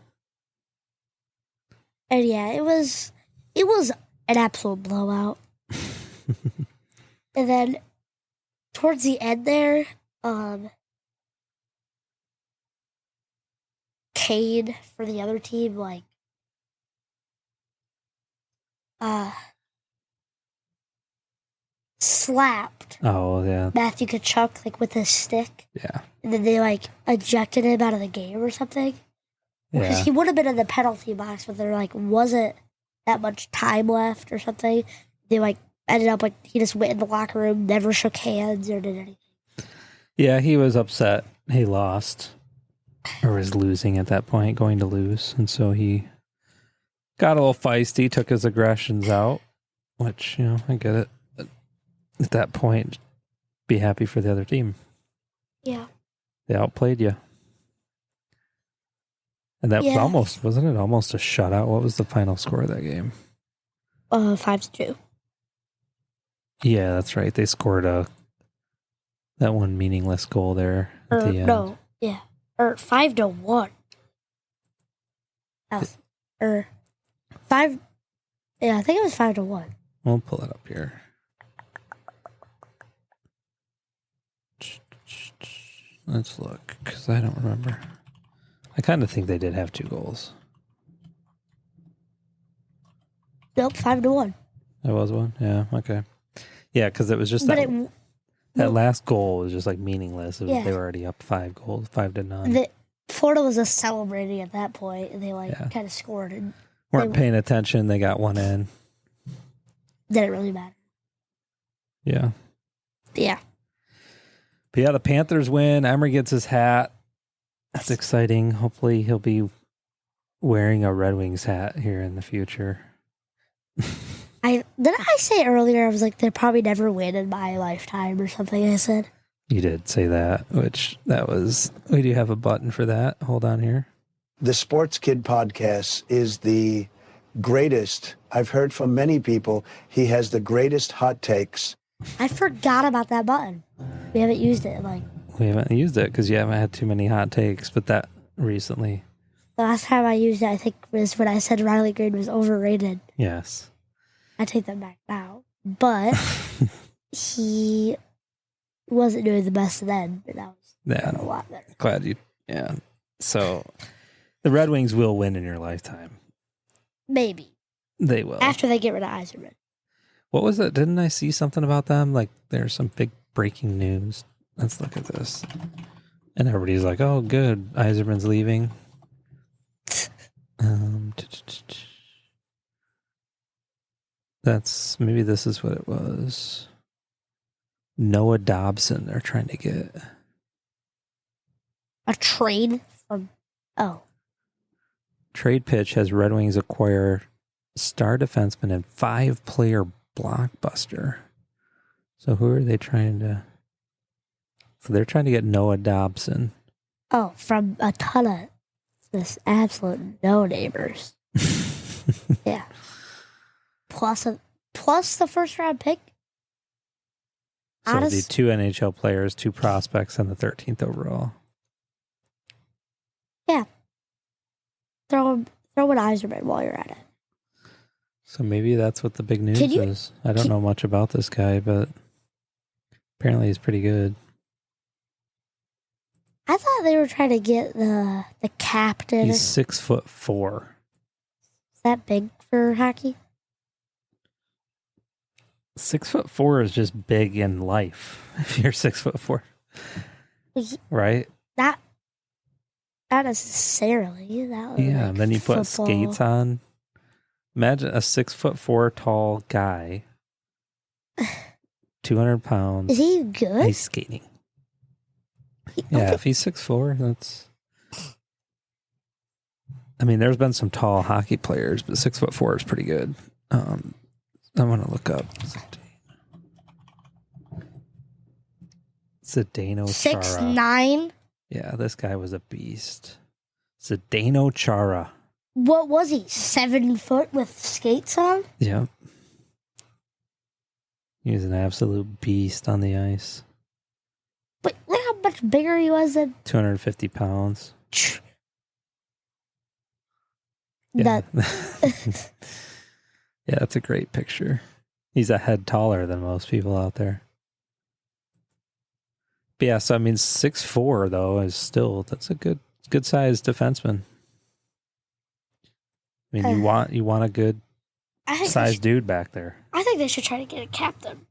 [SPEAKER 1] And yeah, it was an absolute blowout. And then towards the end there, Cade for the other team, like, slapped Matthew Tkachuk, like, with his stick.
[SPEAKER 6] Yeah.
[SPEAKER 1] And then they, like, ejected him out of the game or something. Because he would have been in the penalty box, but there, like, wasn't that much time left or something. They, like, ended up, like, he just went in the locker room, never shook hands or did anything.
[SPEAKER 6] Yeah, he was upset. He lost. Or was losing at that point, going to lose. And so he got a little feisty, took his aggressions out, which, you know, I get it. At that point, be happy for the other team.
[SPEAKER 1] Yeah.
[SPEAKER 6] They outplayed you. And that was almost, wasn't it almost a shutout? What was the final score of that game?
[SPEAKER 1] 5-2.
[SPEAKER 6] Yeah, that's right. They scored that one meaningless goal there at the end.
[SPEAKER 1] No, yeah. Or 5-1. That was, or 5. Yeah, I think it was 5-1.
[SPEAKER 6] We'll pull it up here. Let's look, because I don't remember. I kind of think they did have 2 goals.
[SPEAKER 1] Nope, 5-1.
[SPEAKER 6] There was one? Yeah, okay. Yeah, because it was just that last goal was just like meaningless. They were already up 5 goals, 5-0.
[SPEAKER 1] Florida was just celebrating at that point, and they kind of scored. And
[SPEAKER 6] weren't paying attention. They got one in.
[SPEAKER 1] Didn't really matter.
[SPEAKER 6] Yeah.
[SPEAKER 1] Yeah.
[SPEAKER 6] But yeah, the Panthers win. Emery gets his hat. That's exciting. Hopefully he'll be wearing a Red Wings hat here in the future.
[SPEAKER 1] Didn't I say earlier, I was like, they'll probably never win in my lifetime or something, I said?
[SPEAKER 6] You did say that, we do have a button for that. Hold on here.
[SPEAKER 7] The Sports Kid podcast is the greatest. I've heard from many people. He has the greatest hot takes.
[SPEAKER 1] I forgot about that button. We haven't used it.
[SPEAKER 6] We haven't used it because you haven't had too many hot takes, but that recently.
[SPEAKER 1] The last time I used it, I think, was when I said Riley Green was overrated.
[SPEAKER 6] Yes.
[SPEAKER 1] I take that back now. But he wasn't doing the best then, but that was a lot better.
[SPEAKER 6] Glad you, yeah. So the Red Wings will win in your lifetime.
[SPEAKER 1] Maybe.
[SPEAKER 6] They will.
[SPEAKER 1] After they get rid of Yzerman.
[SPEAKER 6] What was it? Didn't I see something about them? Like there's some big breaking news. Let's look at this. And everybody's like, oh, good. Yzerman's leaving. Maybe this is what it was. Noah Dobson they're trying to get.
[SPEAKER 1] A trade from... Oh.
[SPEAKER 6] Trade pitch has Red Wings acquire star defenseman and 5-player blockbuster. So who are they trying to... So they're trying to get Noah Dobson.
[SPEAKER 1] Oh, from a ton of this absolute no-neighbors. Yeah. Plus the first round pick.
[SPEAKER 6] So the 2 NHL players, 2 prospects, and the 13th overall.
[SPEAKER 1] Yeah. Throw in Yzerman while you're at it.
[SPEAKER 6] So maybe that's what the big news is. I don't know much about this guy, but apparently he's pretty good.
[SPEAKER 1] I thought they were trying to get the captain.
[SPEAKER 6] He's 6'4".
[SPEAKER 1] Is that big for hockey?
[SPEAKER 6] 6'4" is just big in life. If you're 6'4", right?
[SPEAKER 1] Not necessarily. That
[SPEAKER 6] yeah. And then you put skates on. Imagine a 6'4" tall guy, 200 pounds.
[SPEAKER 1] Is he good?
[SPEAKER 6] He's skating. Yeah, if he's 6'4", that's. I mean, there's been some tall hockey players, but 6'4" is pretty good. I'm gonna look up Zdeno Chara.
[SPEAKER 1] 6'9".
[SPEAKER 6] Yeah, this guy was a beast. Zdeno Chara.
[SPEAKER 1] What was he? 7 foot with skates on?
[SPEAKER 6] Yep. He was an absolute beast on the ice.
[SPEAKER 1] But look how much bigger he was than
[SPEAKER 6] 250 pounds.
[SPEAKER 1] that.
[SPEAKER 6] Yeah, that's a great picture. He's a head taller than most people out there. But yeah, so I mean 6'4" though is still, that's a good sized defenseman. I mean, you want a good sized dude back there.
[SPEAKER 1] I think they should try to get a captain.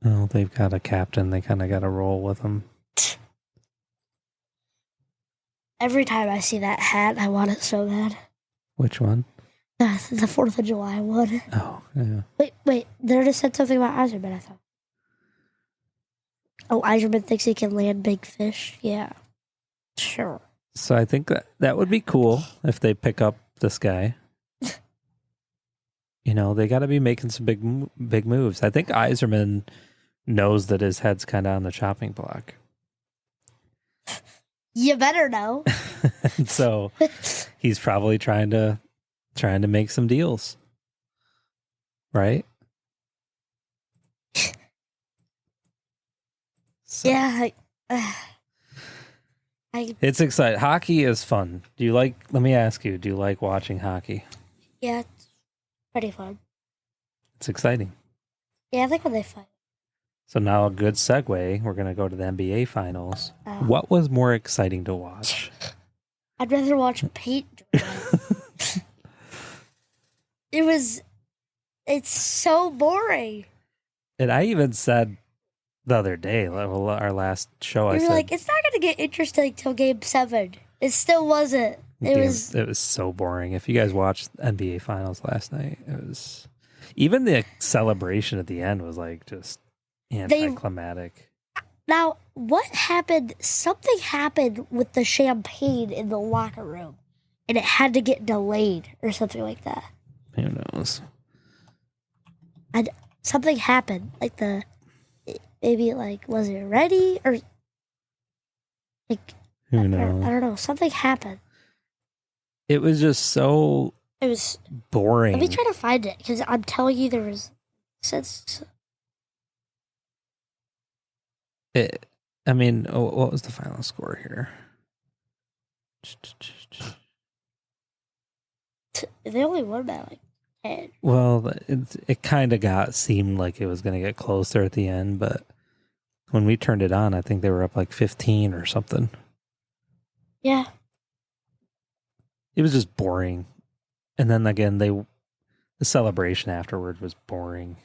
[SPEAKER 6] Well, they've got a captain. They kind of got to roll with him.
[SPEAKER 1] Every time I see that hat, I want it so bad.
[SPEAKER 6] Which one?
[SPEAKER 1] The 4th of July one.
[SPEAKER 6] Oh, yeah.
[SPEAKER 1] Wait. They just said something about Eiserman, I thought. Oh, Eiserman thinks he can land big fish? Yeah. Sure.
[SPEAKER 6] So I think that would be cool if they pick up this guy. You know, they got to be making some big moves. I think Eiserman knows that his head's kind of on the chopping block.
[SPEAKER 1] You better know.
[SPEAKER 6] And so he's probably trying to make some deals. Right? So.
[SPEAKER 1] Yeah.
[SPEAKER 6] It's exciting. Hockey is fun. Let me ask you, do you like watching hockey?
[SPEAKER 1] Yeah, it's pretty fun.
[SPEAKER 6] It's exciting.
[SPEAKER 1] Yeah, I like when they fight.
[SPEAKER 6] So now a good segue. We're going to go to the NBA Finals. What was more exciting to watch?
[SPEAKER 1] I'd rather watch paint dry. It's so boring.
[SPEAKER 6] And I even said the other day, our last show, I said,
[SPEAKER 1] like, it's not going to get interesting till Game 7. It still wasn't. It was
[SPEAKER 6] so boring. If you guys watched NBA Finals last night, it was, even the celebration at the end was like just anticlimactic.
[SPEAKER 1] Now, what happened? Something happened with the champagne in the locker room, and it had to get delayed or something like that.
[SPEAKER 6] Who knows?
[SPEAKER 1] And something happened, like was it ready or like?
[SPEAKER 6] Who knows?
[SPEAKER 1] I don't know. Something happened.
[SPEAKER 6] It was just so.
[SPEAKER 1] It was
[SPEAKER 6] boring.
[SPEAKER 1] Let me try to find it because I'm telling you there was since.
[SPEAKER 6] What was the final score here?
[SPEAKER 1] They only won by like 10.
[SPEAKER 6] Well, it kind of seemed like it was going to get closer at the end, but when we turned it on, I think they were up like 15 or something.
[SPEAKER 1] Yeah.
[SPEAKER 6] It was just boring. And then again, the celebration afterward was boring.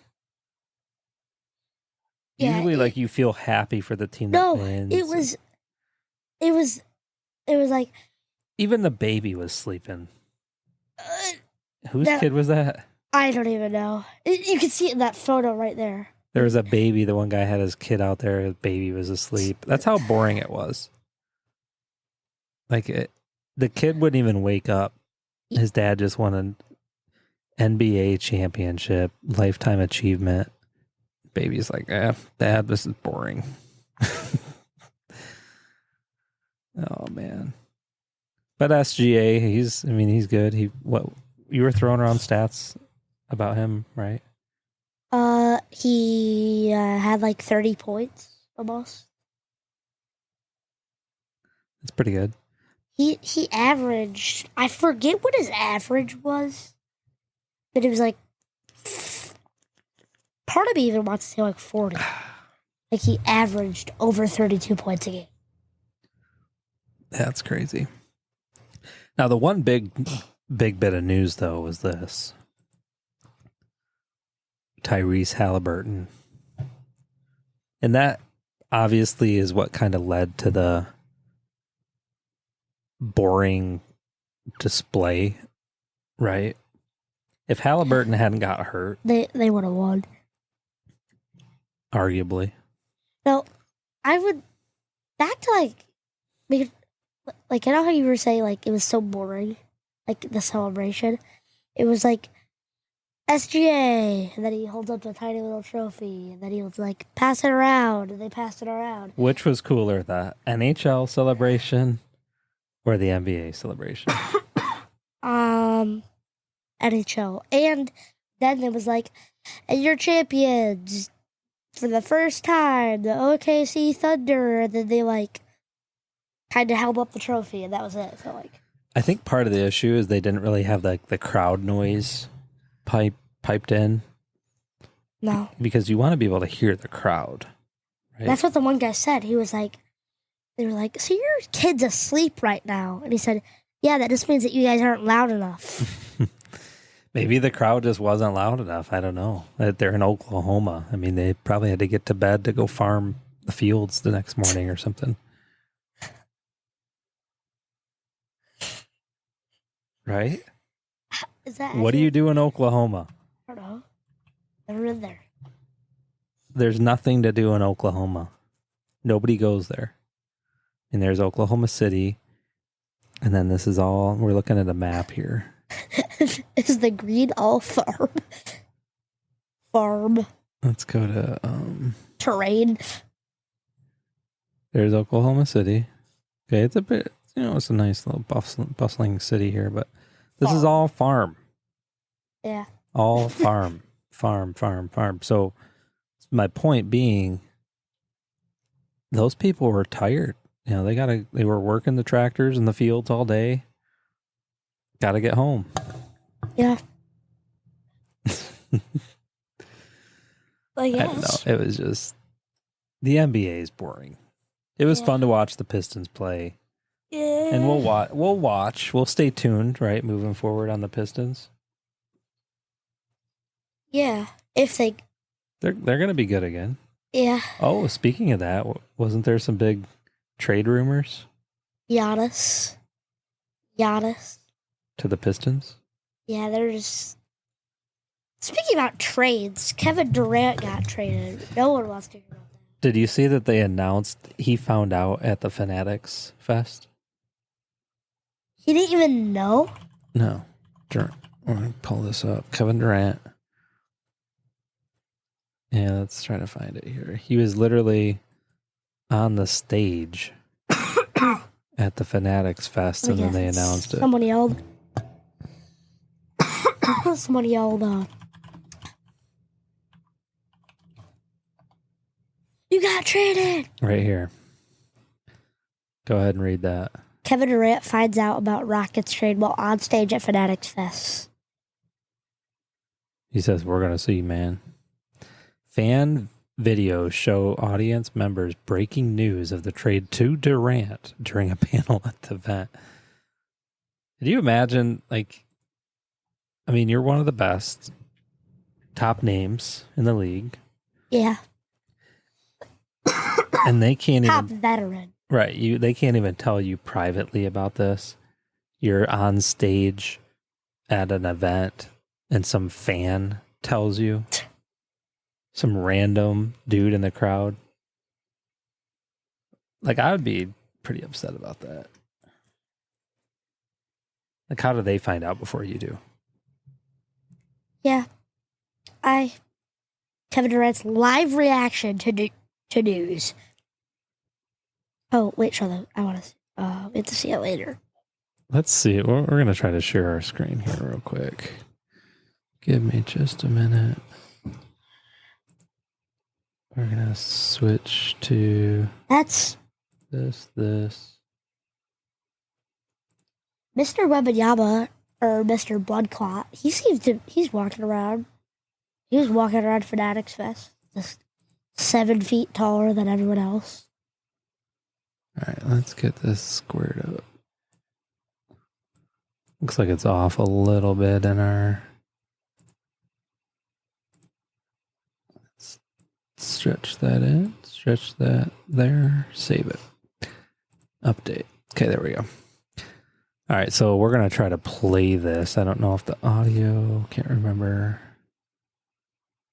[SPEAKER 1] Yeah,
[SPEAKER 6] usually, like, you feel happy for the team that wins.
[SPEAKER 1] It was like...
[SPEAKER 6] Even the baby was sleeping. Whose kid was that?
[SPEAKER 1] I don't even know. You can see it in that photo right there.
[SPEAKER 6] There was a baby. The one guy had his kid out there. His baby was asleep. That's how boring it was. Like, the kid wouldn't even wake up. His dad just won an NBA championship, lifetime achievement. Baby's like, Dad, this is boring. Oh, man. But SGA, he's good. You were throwing around stats about him, right?
[SPEAKER 1] He had like 30 points almost.
[SPEAKER 6] That's pretty good.
[SPEAKER 1] He averaged, I forget what his average was, but it was like, part of me even wants to say like 40. Like he averaged over 32 points a game.
[SPEAKER 6] That's crazy. Now, the one big bit of news, though, was this. Tyrese Halliburton. And that obviously is what kind of led to the boring display, right? If Halliburton hadn't got hurt,
[SPEAKER 1] they would have won.
[SPEAKER 6] Arguably.
[SPEAKER 1] No, I would, back to like, I know how you were saying, like, it was so boring, like, the celebration. It was like, SGA. And then he holds up the tiny little trophy. And then he was like, pass it around. And they passed it around.
[SPEAKER 6] Which was cooler, the NHL celebration or the NBA celebration?
[SPEAKER 1] NHL. And then it was like, and you're champions for the first time, the OKC Thunder. And then they like kind of held up the trophy, and that was it. So like,
[SPEAKER 6] I think part of the issue is they didn't really have like the crowd noise piped in.
[SPEAKER 1] No,
[SPEAKER 6] because you want to be able to hear the crowd. Right?
[SPEAKER 1] That's what the one guy said. He was like, they were like, so your kid's asleep right now, and he said, yeah, that just means that you guys aren't loud enough.
[SPEAKER 6] Maybe the crowd just wasn't loud enough. I don't know. They're in Oklahoma. I mean, they probably had to get to bed to go farm the fields the next morning or something. Right?
[SPEAKER 1] Is that
[SPEAKER 6] what do you do in Oklahoma?
[SPEAKER 1] I don't know. Never been there.
[SPEAKER 6] There's nothing to do in Oklahoma. Nobody goes there. And there's Oklahoma City. And then this is all, we're looking at a map here.
[SPEAKER 1] Is the green all farm? Farm.
[SPEAKER 6] Let's go to
[SPEAKER 1] terrain.
[SPEAKER 6] There's Oklahoma City. Okay, it's a bit, it's a nice little bustling city here, but this is all farm.
[SPEAKER 1] Yeah.
[SPEAKER 6] All farm. farm. So my point being, those people were tired. They were working the tractors in the fields all day. Got to get home.
[SPEAKER 1] Yeah.
[SPEAKER 6] I don't know. It was just, the NBA is boring. It was fun to watch the Pistons play.
[SPEAKER 1] Yeah.
[SPEAKER 6] And we'll stay tuned, right, moving forward on the Pistons.
[SPEAKER 1] Yeah.
[SPEAKER 6] They're going to be good again.
[SPEAKER 1] Yeah.
[SPEAKER 6] Oh, speaking of that, wasn't there some big trade rumors?
[SPEAKER 1] Giannis.
[SPEAKER 6] To the Pistons?
[SPEAKER 1] Yeah, there's... Speaking about trades, Kevin Durant got traded. No one wants to hear about that.
[SPEAKER 6] Did you see that they announced he found out at the Fanatics Fest?
[SPEAKER 1] He didn't even know?
[SPEAKER 6] No. Let me pull this up. Kevin Durant. Yeah, let's try to find it here. He was literally on the stage at the Fanatics Fest, and then they announced it.
[SPEAKER 1] Somebody yelled, you got traded!
[SPEAKER 6] Right here. Go ahead and read that.
[SPEAKER 1] Kevin Durant finds out about Rockets trade while on stage at Fanatics Fest.
[SPEAKER 6] He says, we're going to see, man. Fan videos show audience members breaking news of the trade to Durant during a panel at the event. Did you imagine, you're one of the best top names in the league.
[SPEAKER 1] Yeah.
[SPEAKER 6] And they can't
[SPEAKER 1] top veteran.
[SPEAKER 6] Right. They can't even tell you privately about this. You're on stage at an event and some fan tells you. Some random dude in the crowd. I would be pretty upset about that. How do they find out before you do?
[SPEAKER 1] Yeah. Kevin Durant's live reaction to news. Oh, wait, Charlotte. I want to get to see it later.
[SPEAKER 6] Let's see. We're going to try to share our screen here real quick. Give me just a minute. We're going to switch to...
[SPEAKER 1] That's...
[SPEAKER 6] This.
[SPEAKER 1] Mr. Wembanyama, or Mr. Bloodclot, he's walking around. He was walking around Fanatics Fest. Just 7 feet taller than everyone else.
[SPEAKER 6] All right, let's get this squared up. Looks like it's off a little bit in our... Stretch that in, stretch that there, save it. Update. Okay, there we go. All right, so we're going to try to play this. I don't know if the audio, can't remember.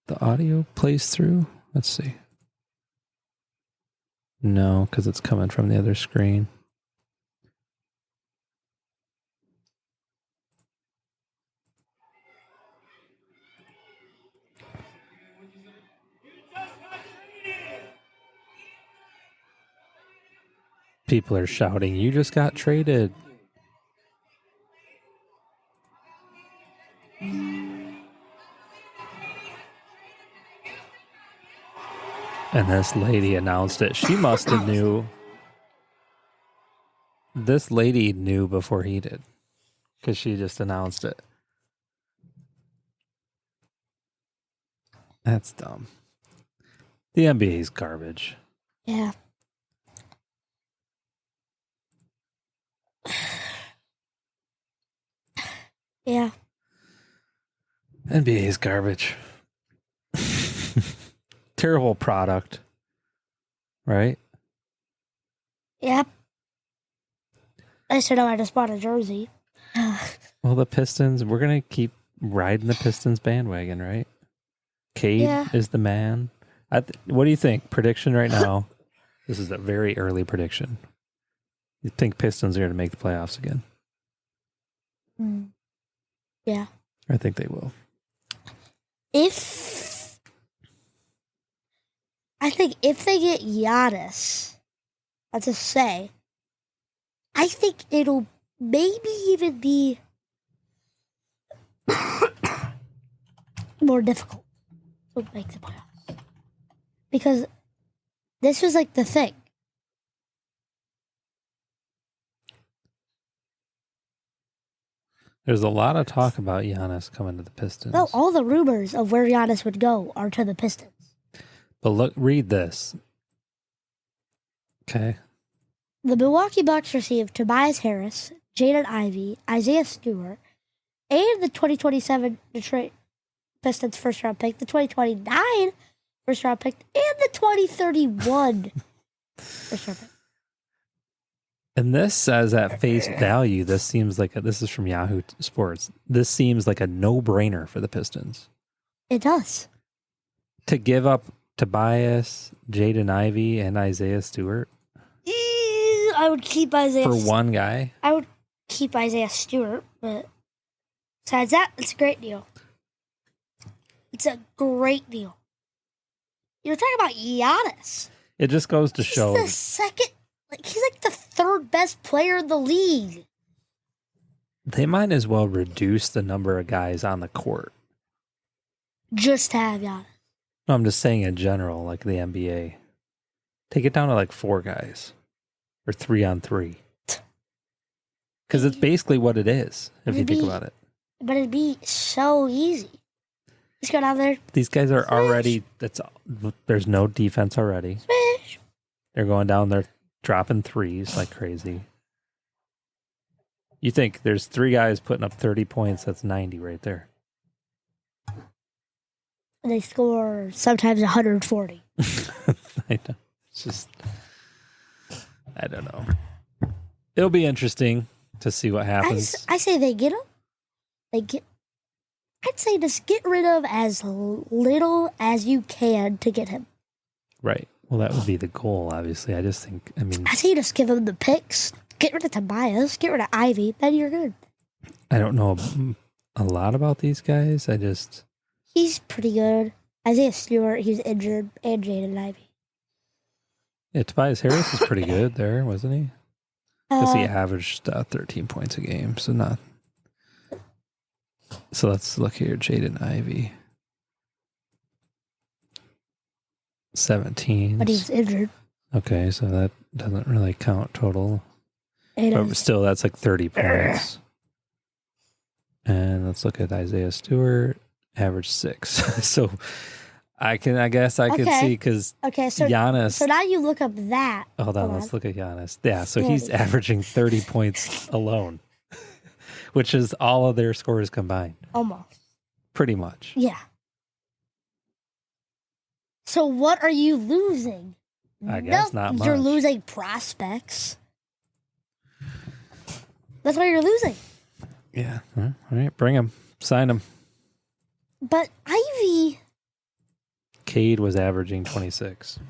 [SPEAKER 6] The audio plays through? Let's see. No, because it's coming from the other screen. People are shouting, "You just got traded." And this lady announced it. She must have knew. This lady knew before he did, because she just announced it. That's dumb. The NBA is garbage.
[SPEAKER 1] Yeah. Yeah.
[SPEAKER 6] NBA is garbage. Terrible product. Right?
[SPEAKER 1] Yep. I said, I just bought a jersey.
[SPEAKER 6] Well, the Pistons, we're going to keep riding the Pistons bandwagon, right? Cade is the man. What do you think? Prediction right now. This is a very early prediction. You think Pistons are going to make the playoffs again?
[SPEAKER 1] Yeah.
[SPEAKER 6] I think they will.
[SPEAKER 1] I think if they get Giannis, let's just say, I think it'll maybe even be more difficult to make the playoffs. Because this was like the thing.
[SPEAKER 6] There's a lot of talk about Giannis coming to the Pistons.
[SPEAKER 1] No, all the rumors of where Giannis would go are to the Pistons.
[SPEAKER 6] But look, read this. Okay.
[SPEAKER 1] The Milwaukee Bucks received Tobias Harris, Jaden Ivey, Isaiah Stewart, and the 2027 Detroit Pistons first-round pick, the 2029 first-round pick, and the 2031 first-round pick.
[SPEAKER 6] And this says at face value, this is from Yahoo Sports. This seems like a no-brainer for the Pistons.
[SPEAKER 1] It does.
[SPEAKER 6] To give up Tobias, Jaden Ivey, and Isaiah Stewart.
[SPEAKER 1] I would keep Isaiah
[SPEAKER 6] for one guy.
[SPEAKER 1] I would keep Isaiah Stewart, but besides that, it's a great deal. It's a great deal. You're talking about Giannis.
[SPEAKER 6] It just goes to show.
[SPEAKER 1] He's the second. He's like the third best player in the league.
[SPEAKER 6] They might as well reduce the number of guys on the court.
[SPEAKER 1] Just to have Giannis.
[SPEAKER 6] No, I'm just saying in general, like the NBA. Take it down to like 4 guys. Or 3-on-3. Because it's basically what it is, if you think about it.
[SPEAKER 1] But it'd be so easy. Just go down there.
[SPEAKER 6] These guys are already, there's no defense already.
[SPEAKER 1] Smash.
[SPEAKER 6] They're going down there dropping threes like crazy. You think there's 3 guys putting up 30 points, that's 90 right there.
[SPEAKER 1] And they score sometimes 140.
[SPEAKER 6] I know. It's just, I don't know. It'll be interesting to see what happens.
[SPEAKER 1] I say they get him. I'd say just get rid of as little as you can to get him.
[SPEAKER 6] Right. Well, that would be the goal, obviously. I
[SPEAKER 1] say just give him the picks. Get rid of Tobias. Get rid of Ivy. Then you're good.
[SPEAKER 6] I don't know a lot about these guys.
[SPEAKER 1] He's pretty good. Isaiah Stewart, he's injured, and Jaden Ivey.
[SPEAKER 6] Yeah, Tobias Harris is pretty good there, wasn't he? Because he averaged 13 points a game, so not. So let's look here. Jaden Ivey. 17.
[SPEAKER 1] But he's injured.
[SPEAKER 6] Okay, so that doesn't really count total.
[SPEAKER 1] But
[SPEAKER 6] still, that's like 30 points. And let's look at Isaiah Stewart. Average 6. So I guess I could see because
[SPEAKER 1] so
[SPEAKER 6] Giannis.
[SPEAKER 1] So now you look up that.
[SPEAKER 6] Hold on, let's look at Giannis. Yeah, so he's averaging 30 points alone, which is all of their scores combined.
[SPEAKER 1] Almost.
[SPEAKER 6] Pretty much.
[SPEAKER 1] Yeah. So what are you losing?
[SPEAKER 6] I guess not much.
[SPEAKER 1] You're losing prospects. That's what you're losing.
[SPEAKER 6] Yeah. All right, bring him. Sign him.
[SPEAKER 1] But Ivy.
[SPEAKER 6] Cade was averaging 26.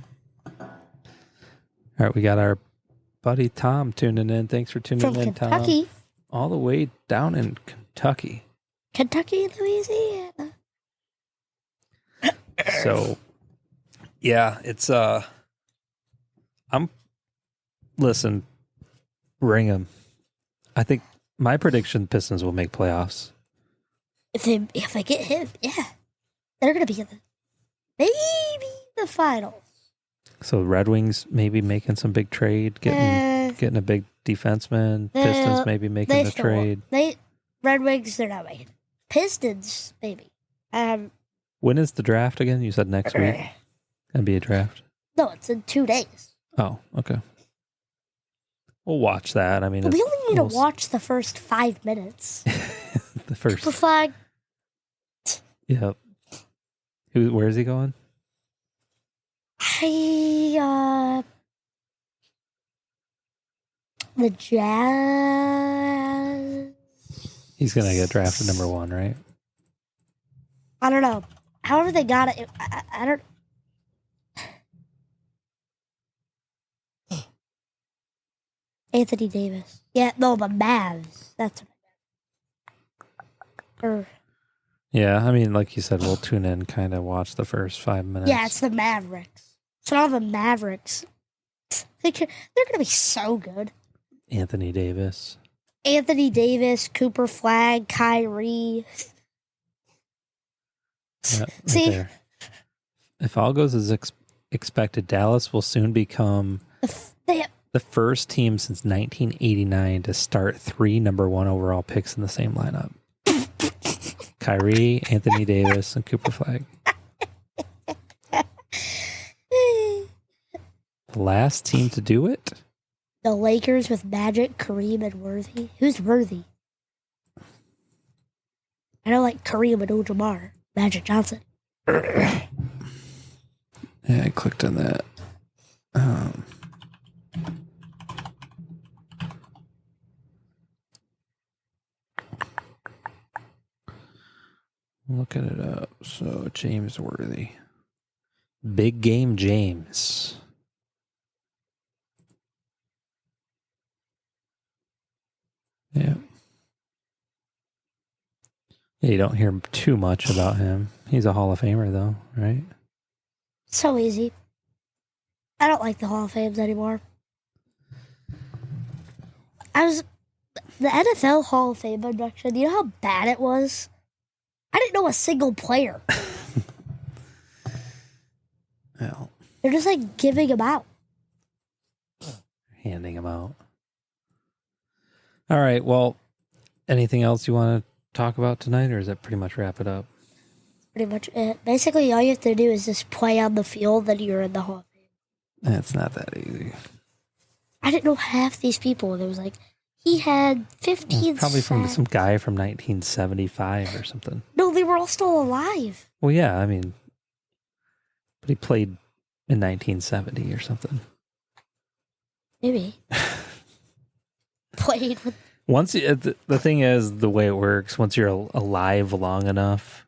[SPEAKER 6] All right, we got our buddy Tom tuning in. Thanks for tuning in,
[SPEAKER 1] Kentucky.
[SPEAKER 6] Tom. All the way down in Kentucky.
[SPEAKER 1] Kentucky, Louisiana.
[SPEAKER 6] So, yeah, it's Listen, ring them. I think my prediction: Pistons will make playoffs.
[SPEAKER 1] If they get him, yeah, they're gonna be in maybe the finals.
[SPEAKER 6] So Red Wings maybe making some big trade, getting a big defenseman. Pistons maybe making the trade.
[SPEAKER 1] Red Wings, they're not making. Pistons maybe.
[SPEAKER 6] When is the draft again? You said next week. NBA draft.
[SPEAKER 1] No, it's in 2 days.
[SPEAKER 6] Oh, okay. We'll watch that. I mean,
[SPEAKER 1] we only need to watch the first 5 minutes.
[SPEAKER 6] The first
[SPEAKER 1] Cooper Flag.
[SPEAKER 6] Yep. Where is he going?
[SPEAKER 1] The Jazz.
[SPEAKER 6] He's gonna get drafted number 1, right?
[SPEAKER 1] I don't know. However they got it, I don't. Anthony Davis. Yeah, no, the Mavs. That's what
[SPEAKER 6] Yeah, I mean, like you said, we'll tune in, kind of watch the first 5 minutes.
[SPEAKER 1] Yeah, it's the Mavericks. So all the Mavericks, they're going to be so good.
[SPEAKER 6] Anthony Davis,
[SPEAKER 1] Cooper Flag, Kyrie.
[SPEAKER 6] Yeah, right
[SPEAKER 1] See?
[SPEAKER 6] there. If all goes as expected, Dallas will soon become the first team since 1989 to start 3 number 1 overall picks in the same lineup. Kyrie, Anthony Davis, and Cooper Flag. The last team to do it?
[SPEAKER 1] The Lakers with Magic, Kareem, and Worthy. Who's Worthy? I know, like Kareem Abdul-Jabbar, Magic Johnson.
[SPEAKER 6] Yeah, I clicked on that. Looking it up. So, James Worthy. Big game James. Yeah. You don't hear too much about him. He's a Hall of Famer, though, right?
[SPEAKER 1] So easy. I don't like the Hall of Fames anymore. The NFL Hall of Fame induction, you know how bad it was? I didn't know a single player.
[SPEAKER 6] Well,
[SPEAKER 1] they're just like giving them out.
[SPEAKER 6] Handing them out. All right, well, anything else you want to talk about tonight, or is that pretty much wrap it up?
[SPEAKER 1] Pretty much it. Basically, all you have to do is just play on the field that you're in the Hall of Fame.
[SPEAKER 6] It's not that easy.
[SPEAKER 1] I didn't know half these people. There was like, he had 15
[SPEAKER 6] probably
[SPEAKER 1] sacks.
[SPEAKER 6] from some guy from 1975 or something.
[SPEAKER 1] No, they were all still alive.
[SPEAKER 6] Well, yeah, I mean, but he played in 1970 or something.
[SPEAKER 1] Maybe. Played with...
[SPEAKER 6] Once the thing is, the way it works, once you're alive long enough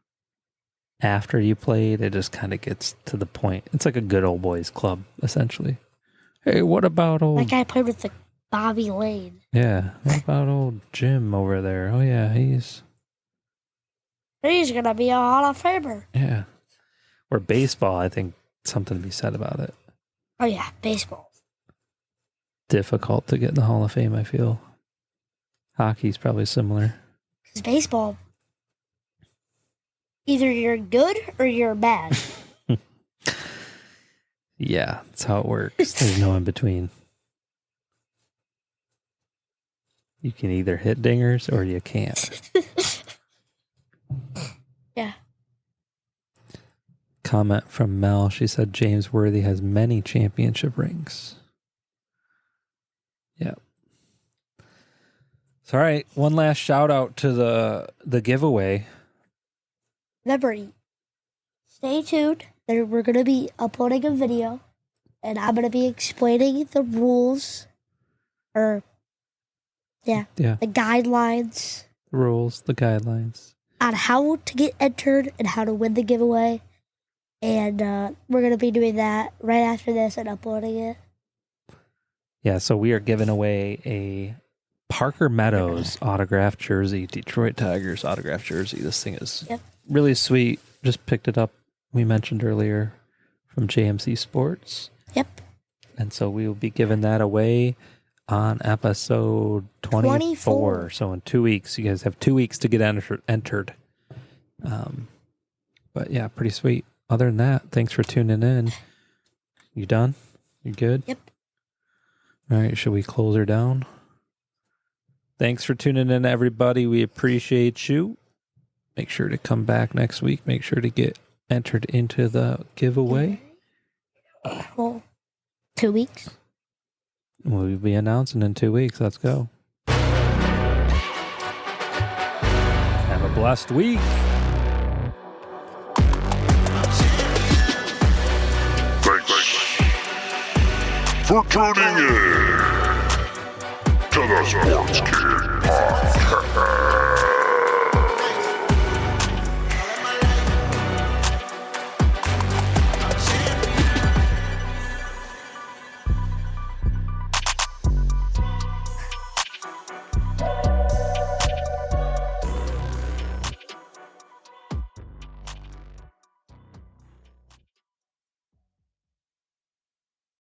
[SPEAKER 6] after you played, it just kind of gets to the point. It's like a good old boys club, essentially. Hey, what about old...
[SPEAKER 1] That guy played with the Bobby Lane.
[SPEAKER 6] Yeah, what about old Jim over there? Oh, yeah, he's
[SPEAKER 1] going to be a Hall of Famer.
[SPEAKER 6] Yeah. Or baseball, I think something to be said about it.
[SPEAKER 1] Oh, yeah, baseball.
[SPEAKER 6] Difficult to get in the Hall of Fame, I feel. Hockey's probably similar.
[SPEAKER 1] Because baseball, either you're good or you're bad.
[SPEAKER 6] Yeah, that's how it works. There's no in between. You can either hit dingers or you can't.
[SPEAKER 1] Yeah.
[SPEAKER 6] Comment from Mel. She said James Worthy has many championship rings. Yeah. So, all right. One last shout out to the giveaway.
[SPEAKER 1] Remember, stay tuned. We're going to be uploading a video, and I'm going to be explaining the rules, the guidelines.
[SPEAKER 6] The rules, the guidelines.
[SPEAKER 1] On how to get entered and how to win the giveaway. And we're going to be doing that right after this and uploading it.
[SPEAKER 6] Yeah, so we are giving away a Parker Meadows autographed jersey, Detroit Tigers autographed jersey. This thing is really sweet. Just picked it up, we mentioned earlier, from JMC Sports.
[SPEAKER 1] Yep.
[SPEAKER 6] And so we will be giving that away on episode 24. So in 2 weeks, you guys have 2 weeks to get entered. But yeah, pretty sweet. Other than that, thanks for tuning in. You done? You good?
[SPEAKER 1] Yep.
[SPEAKER 6] All right, should we close her down? Thanks for tuning in, everybody. We appreciate you. Make sure to come back next week. Make sure to get entered into the giveaway.
[SPEAKER 1] Well, 2 weeks.
[SPEAKER 6] We'll be announcing in 2 weeks. Let's go. Have a blessed week.
[SPEAKER 5] Thanks for tuning in to the Sports Kid Podcast.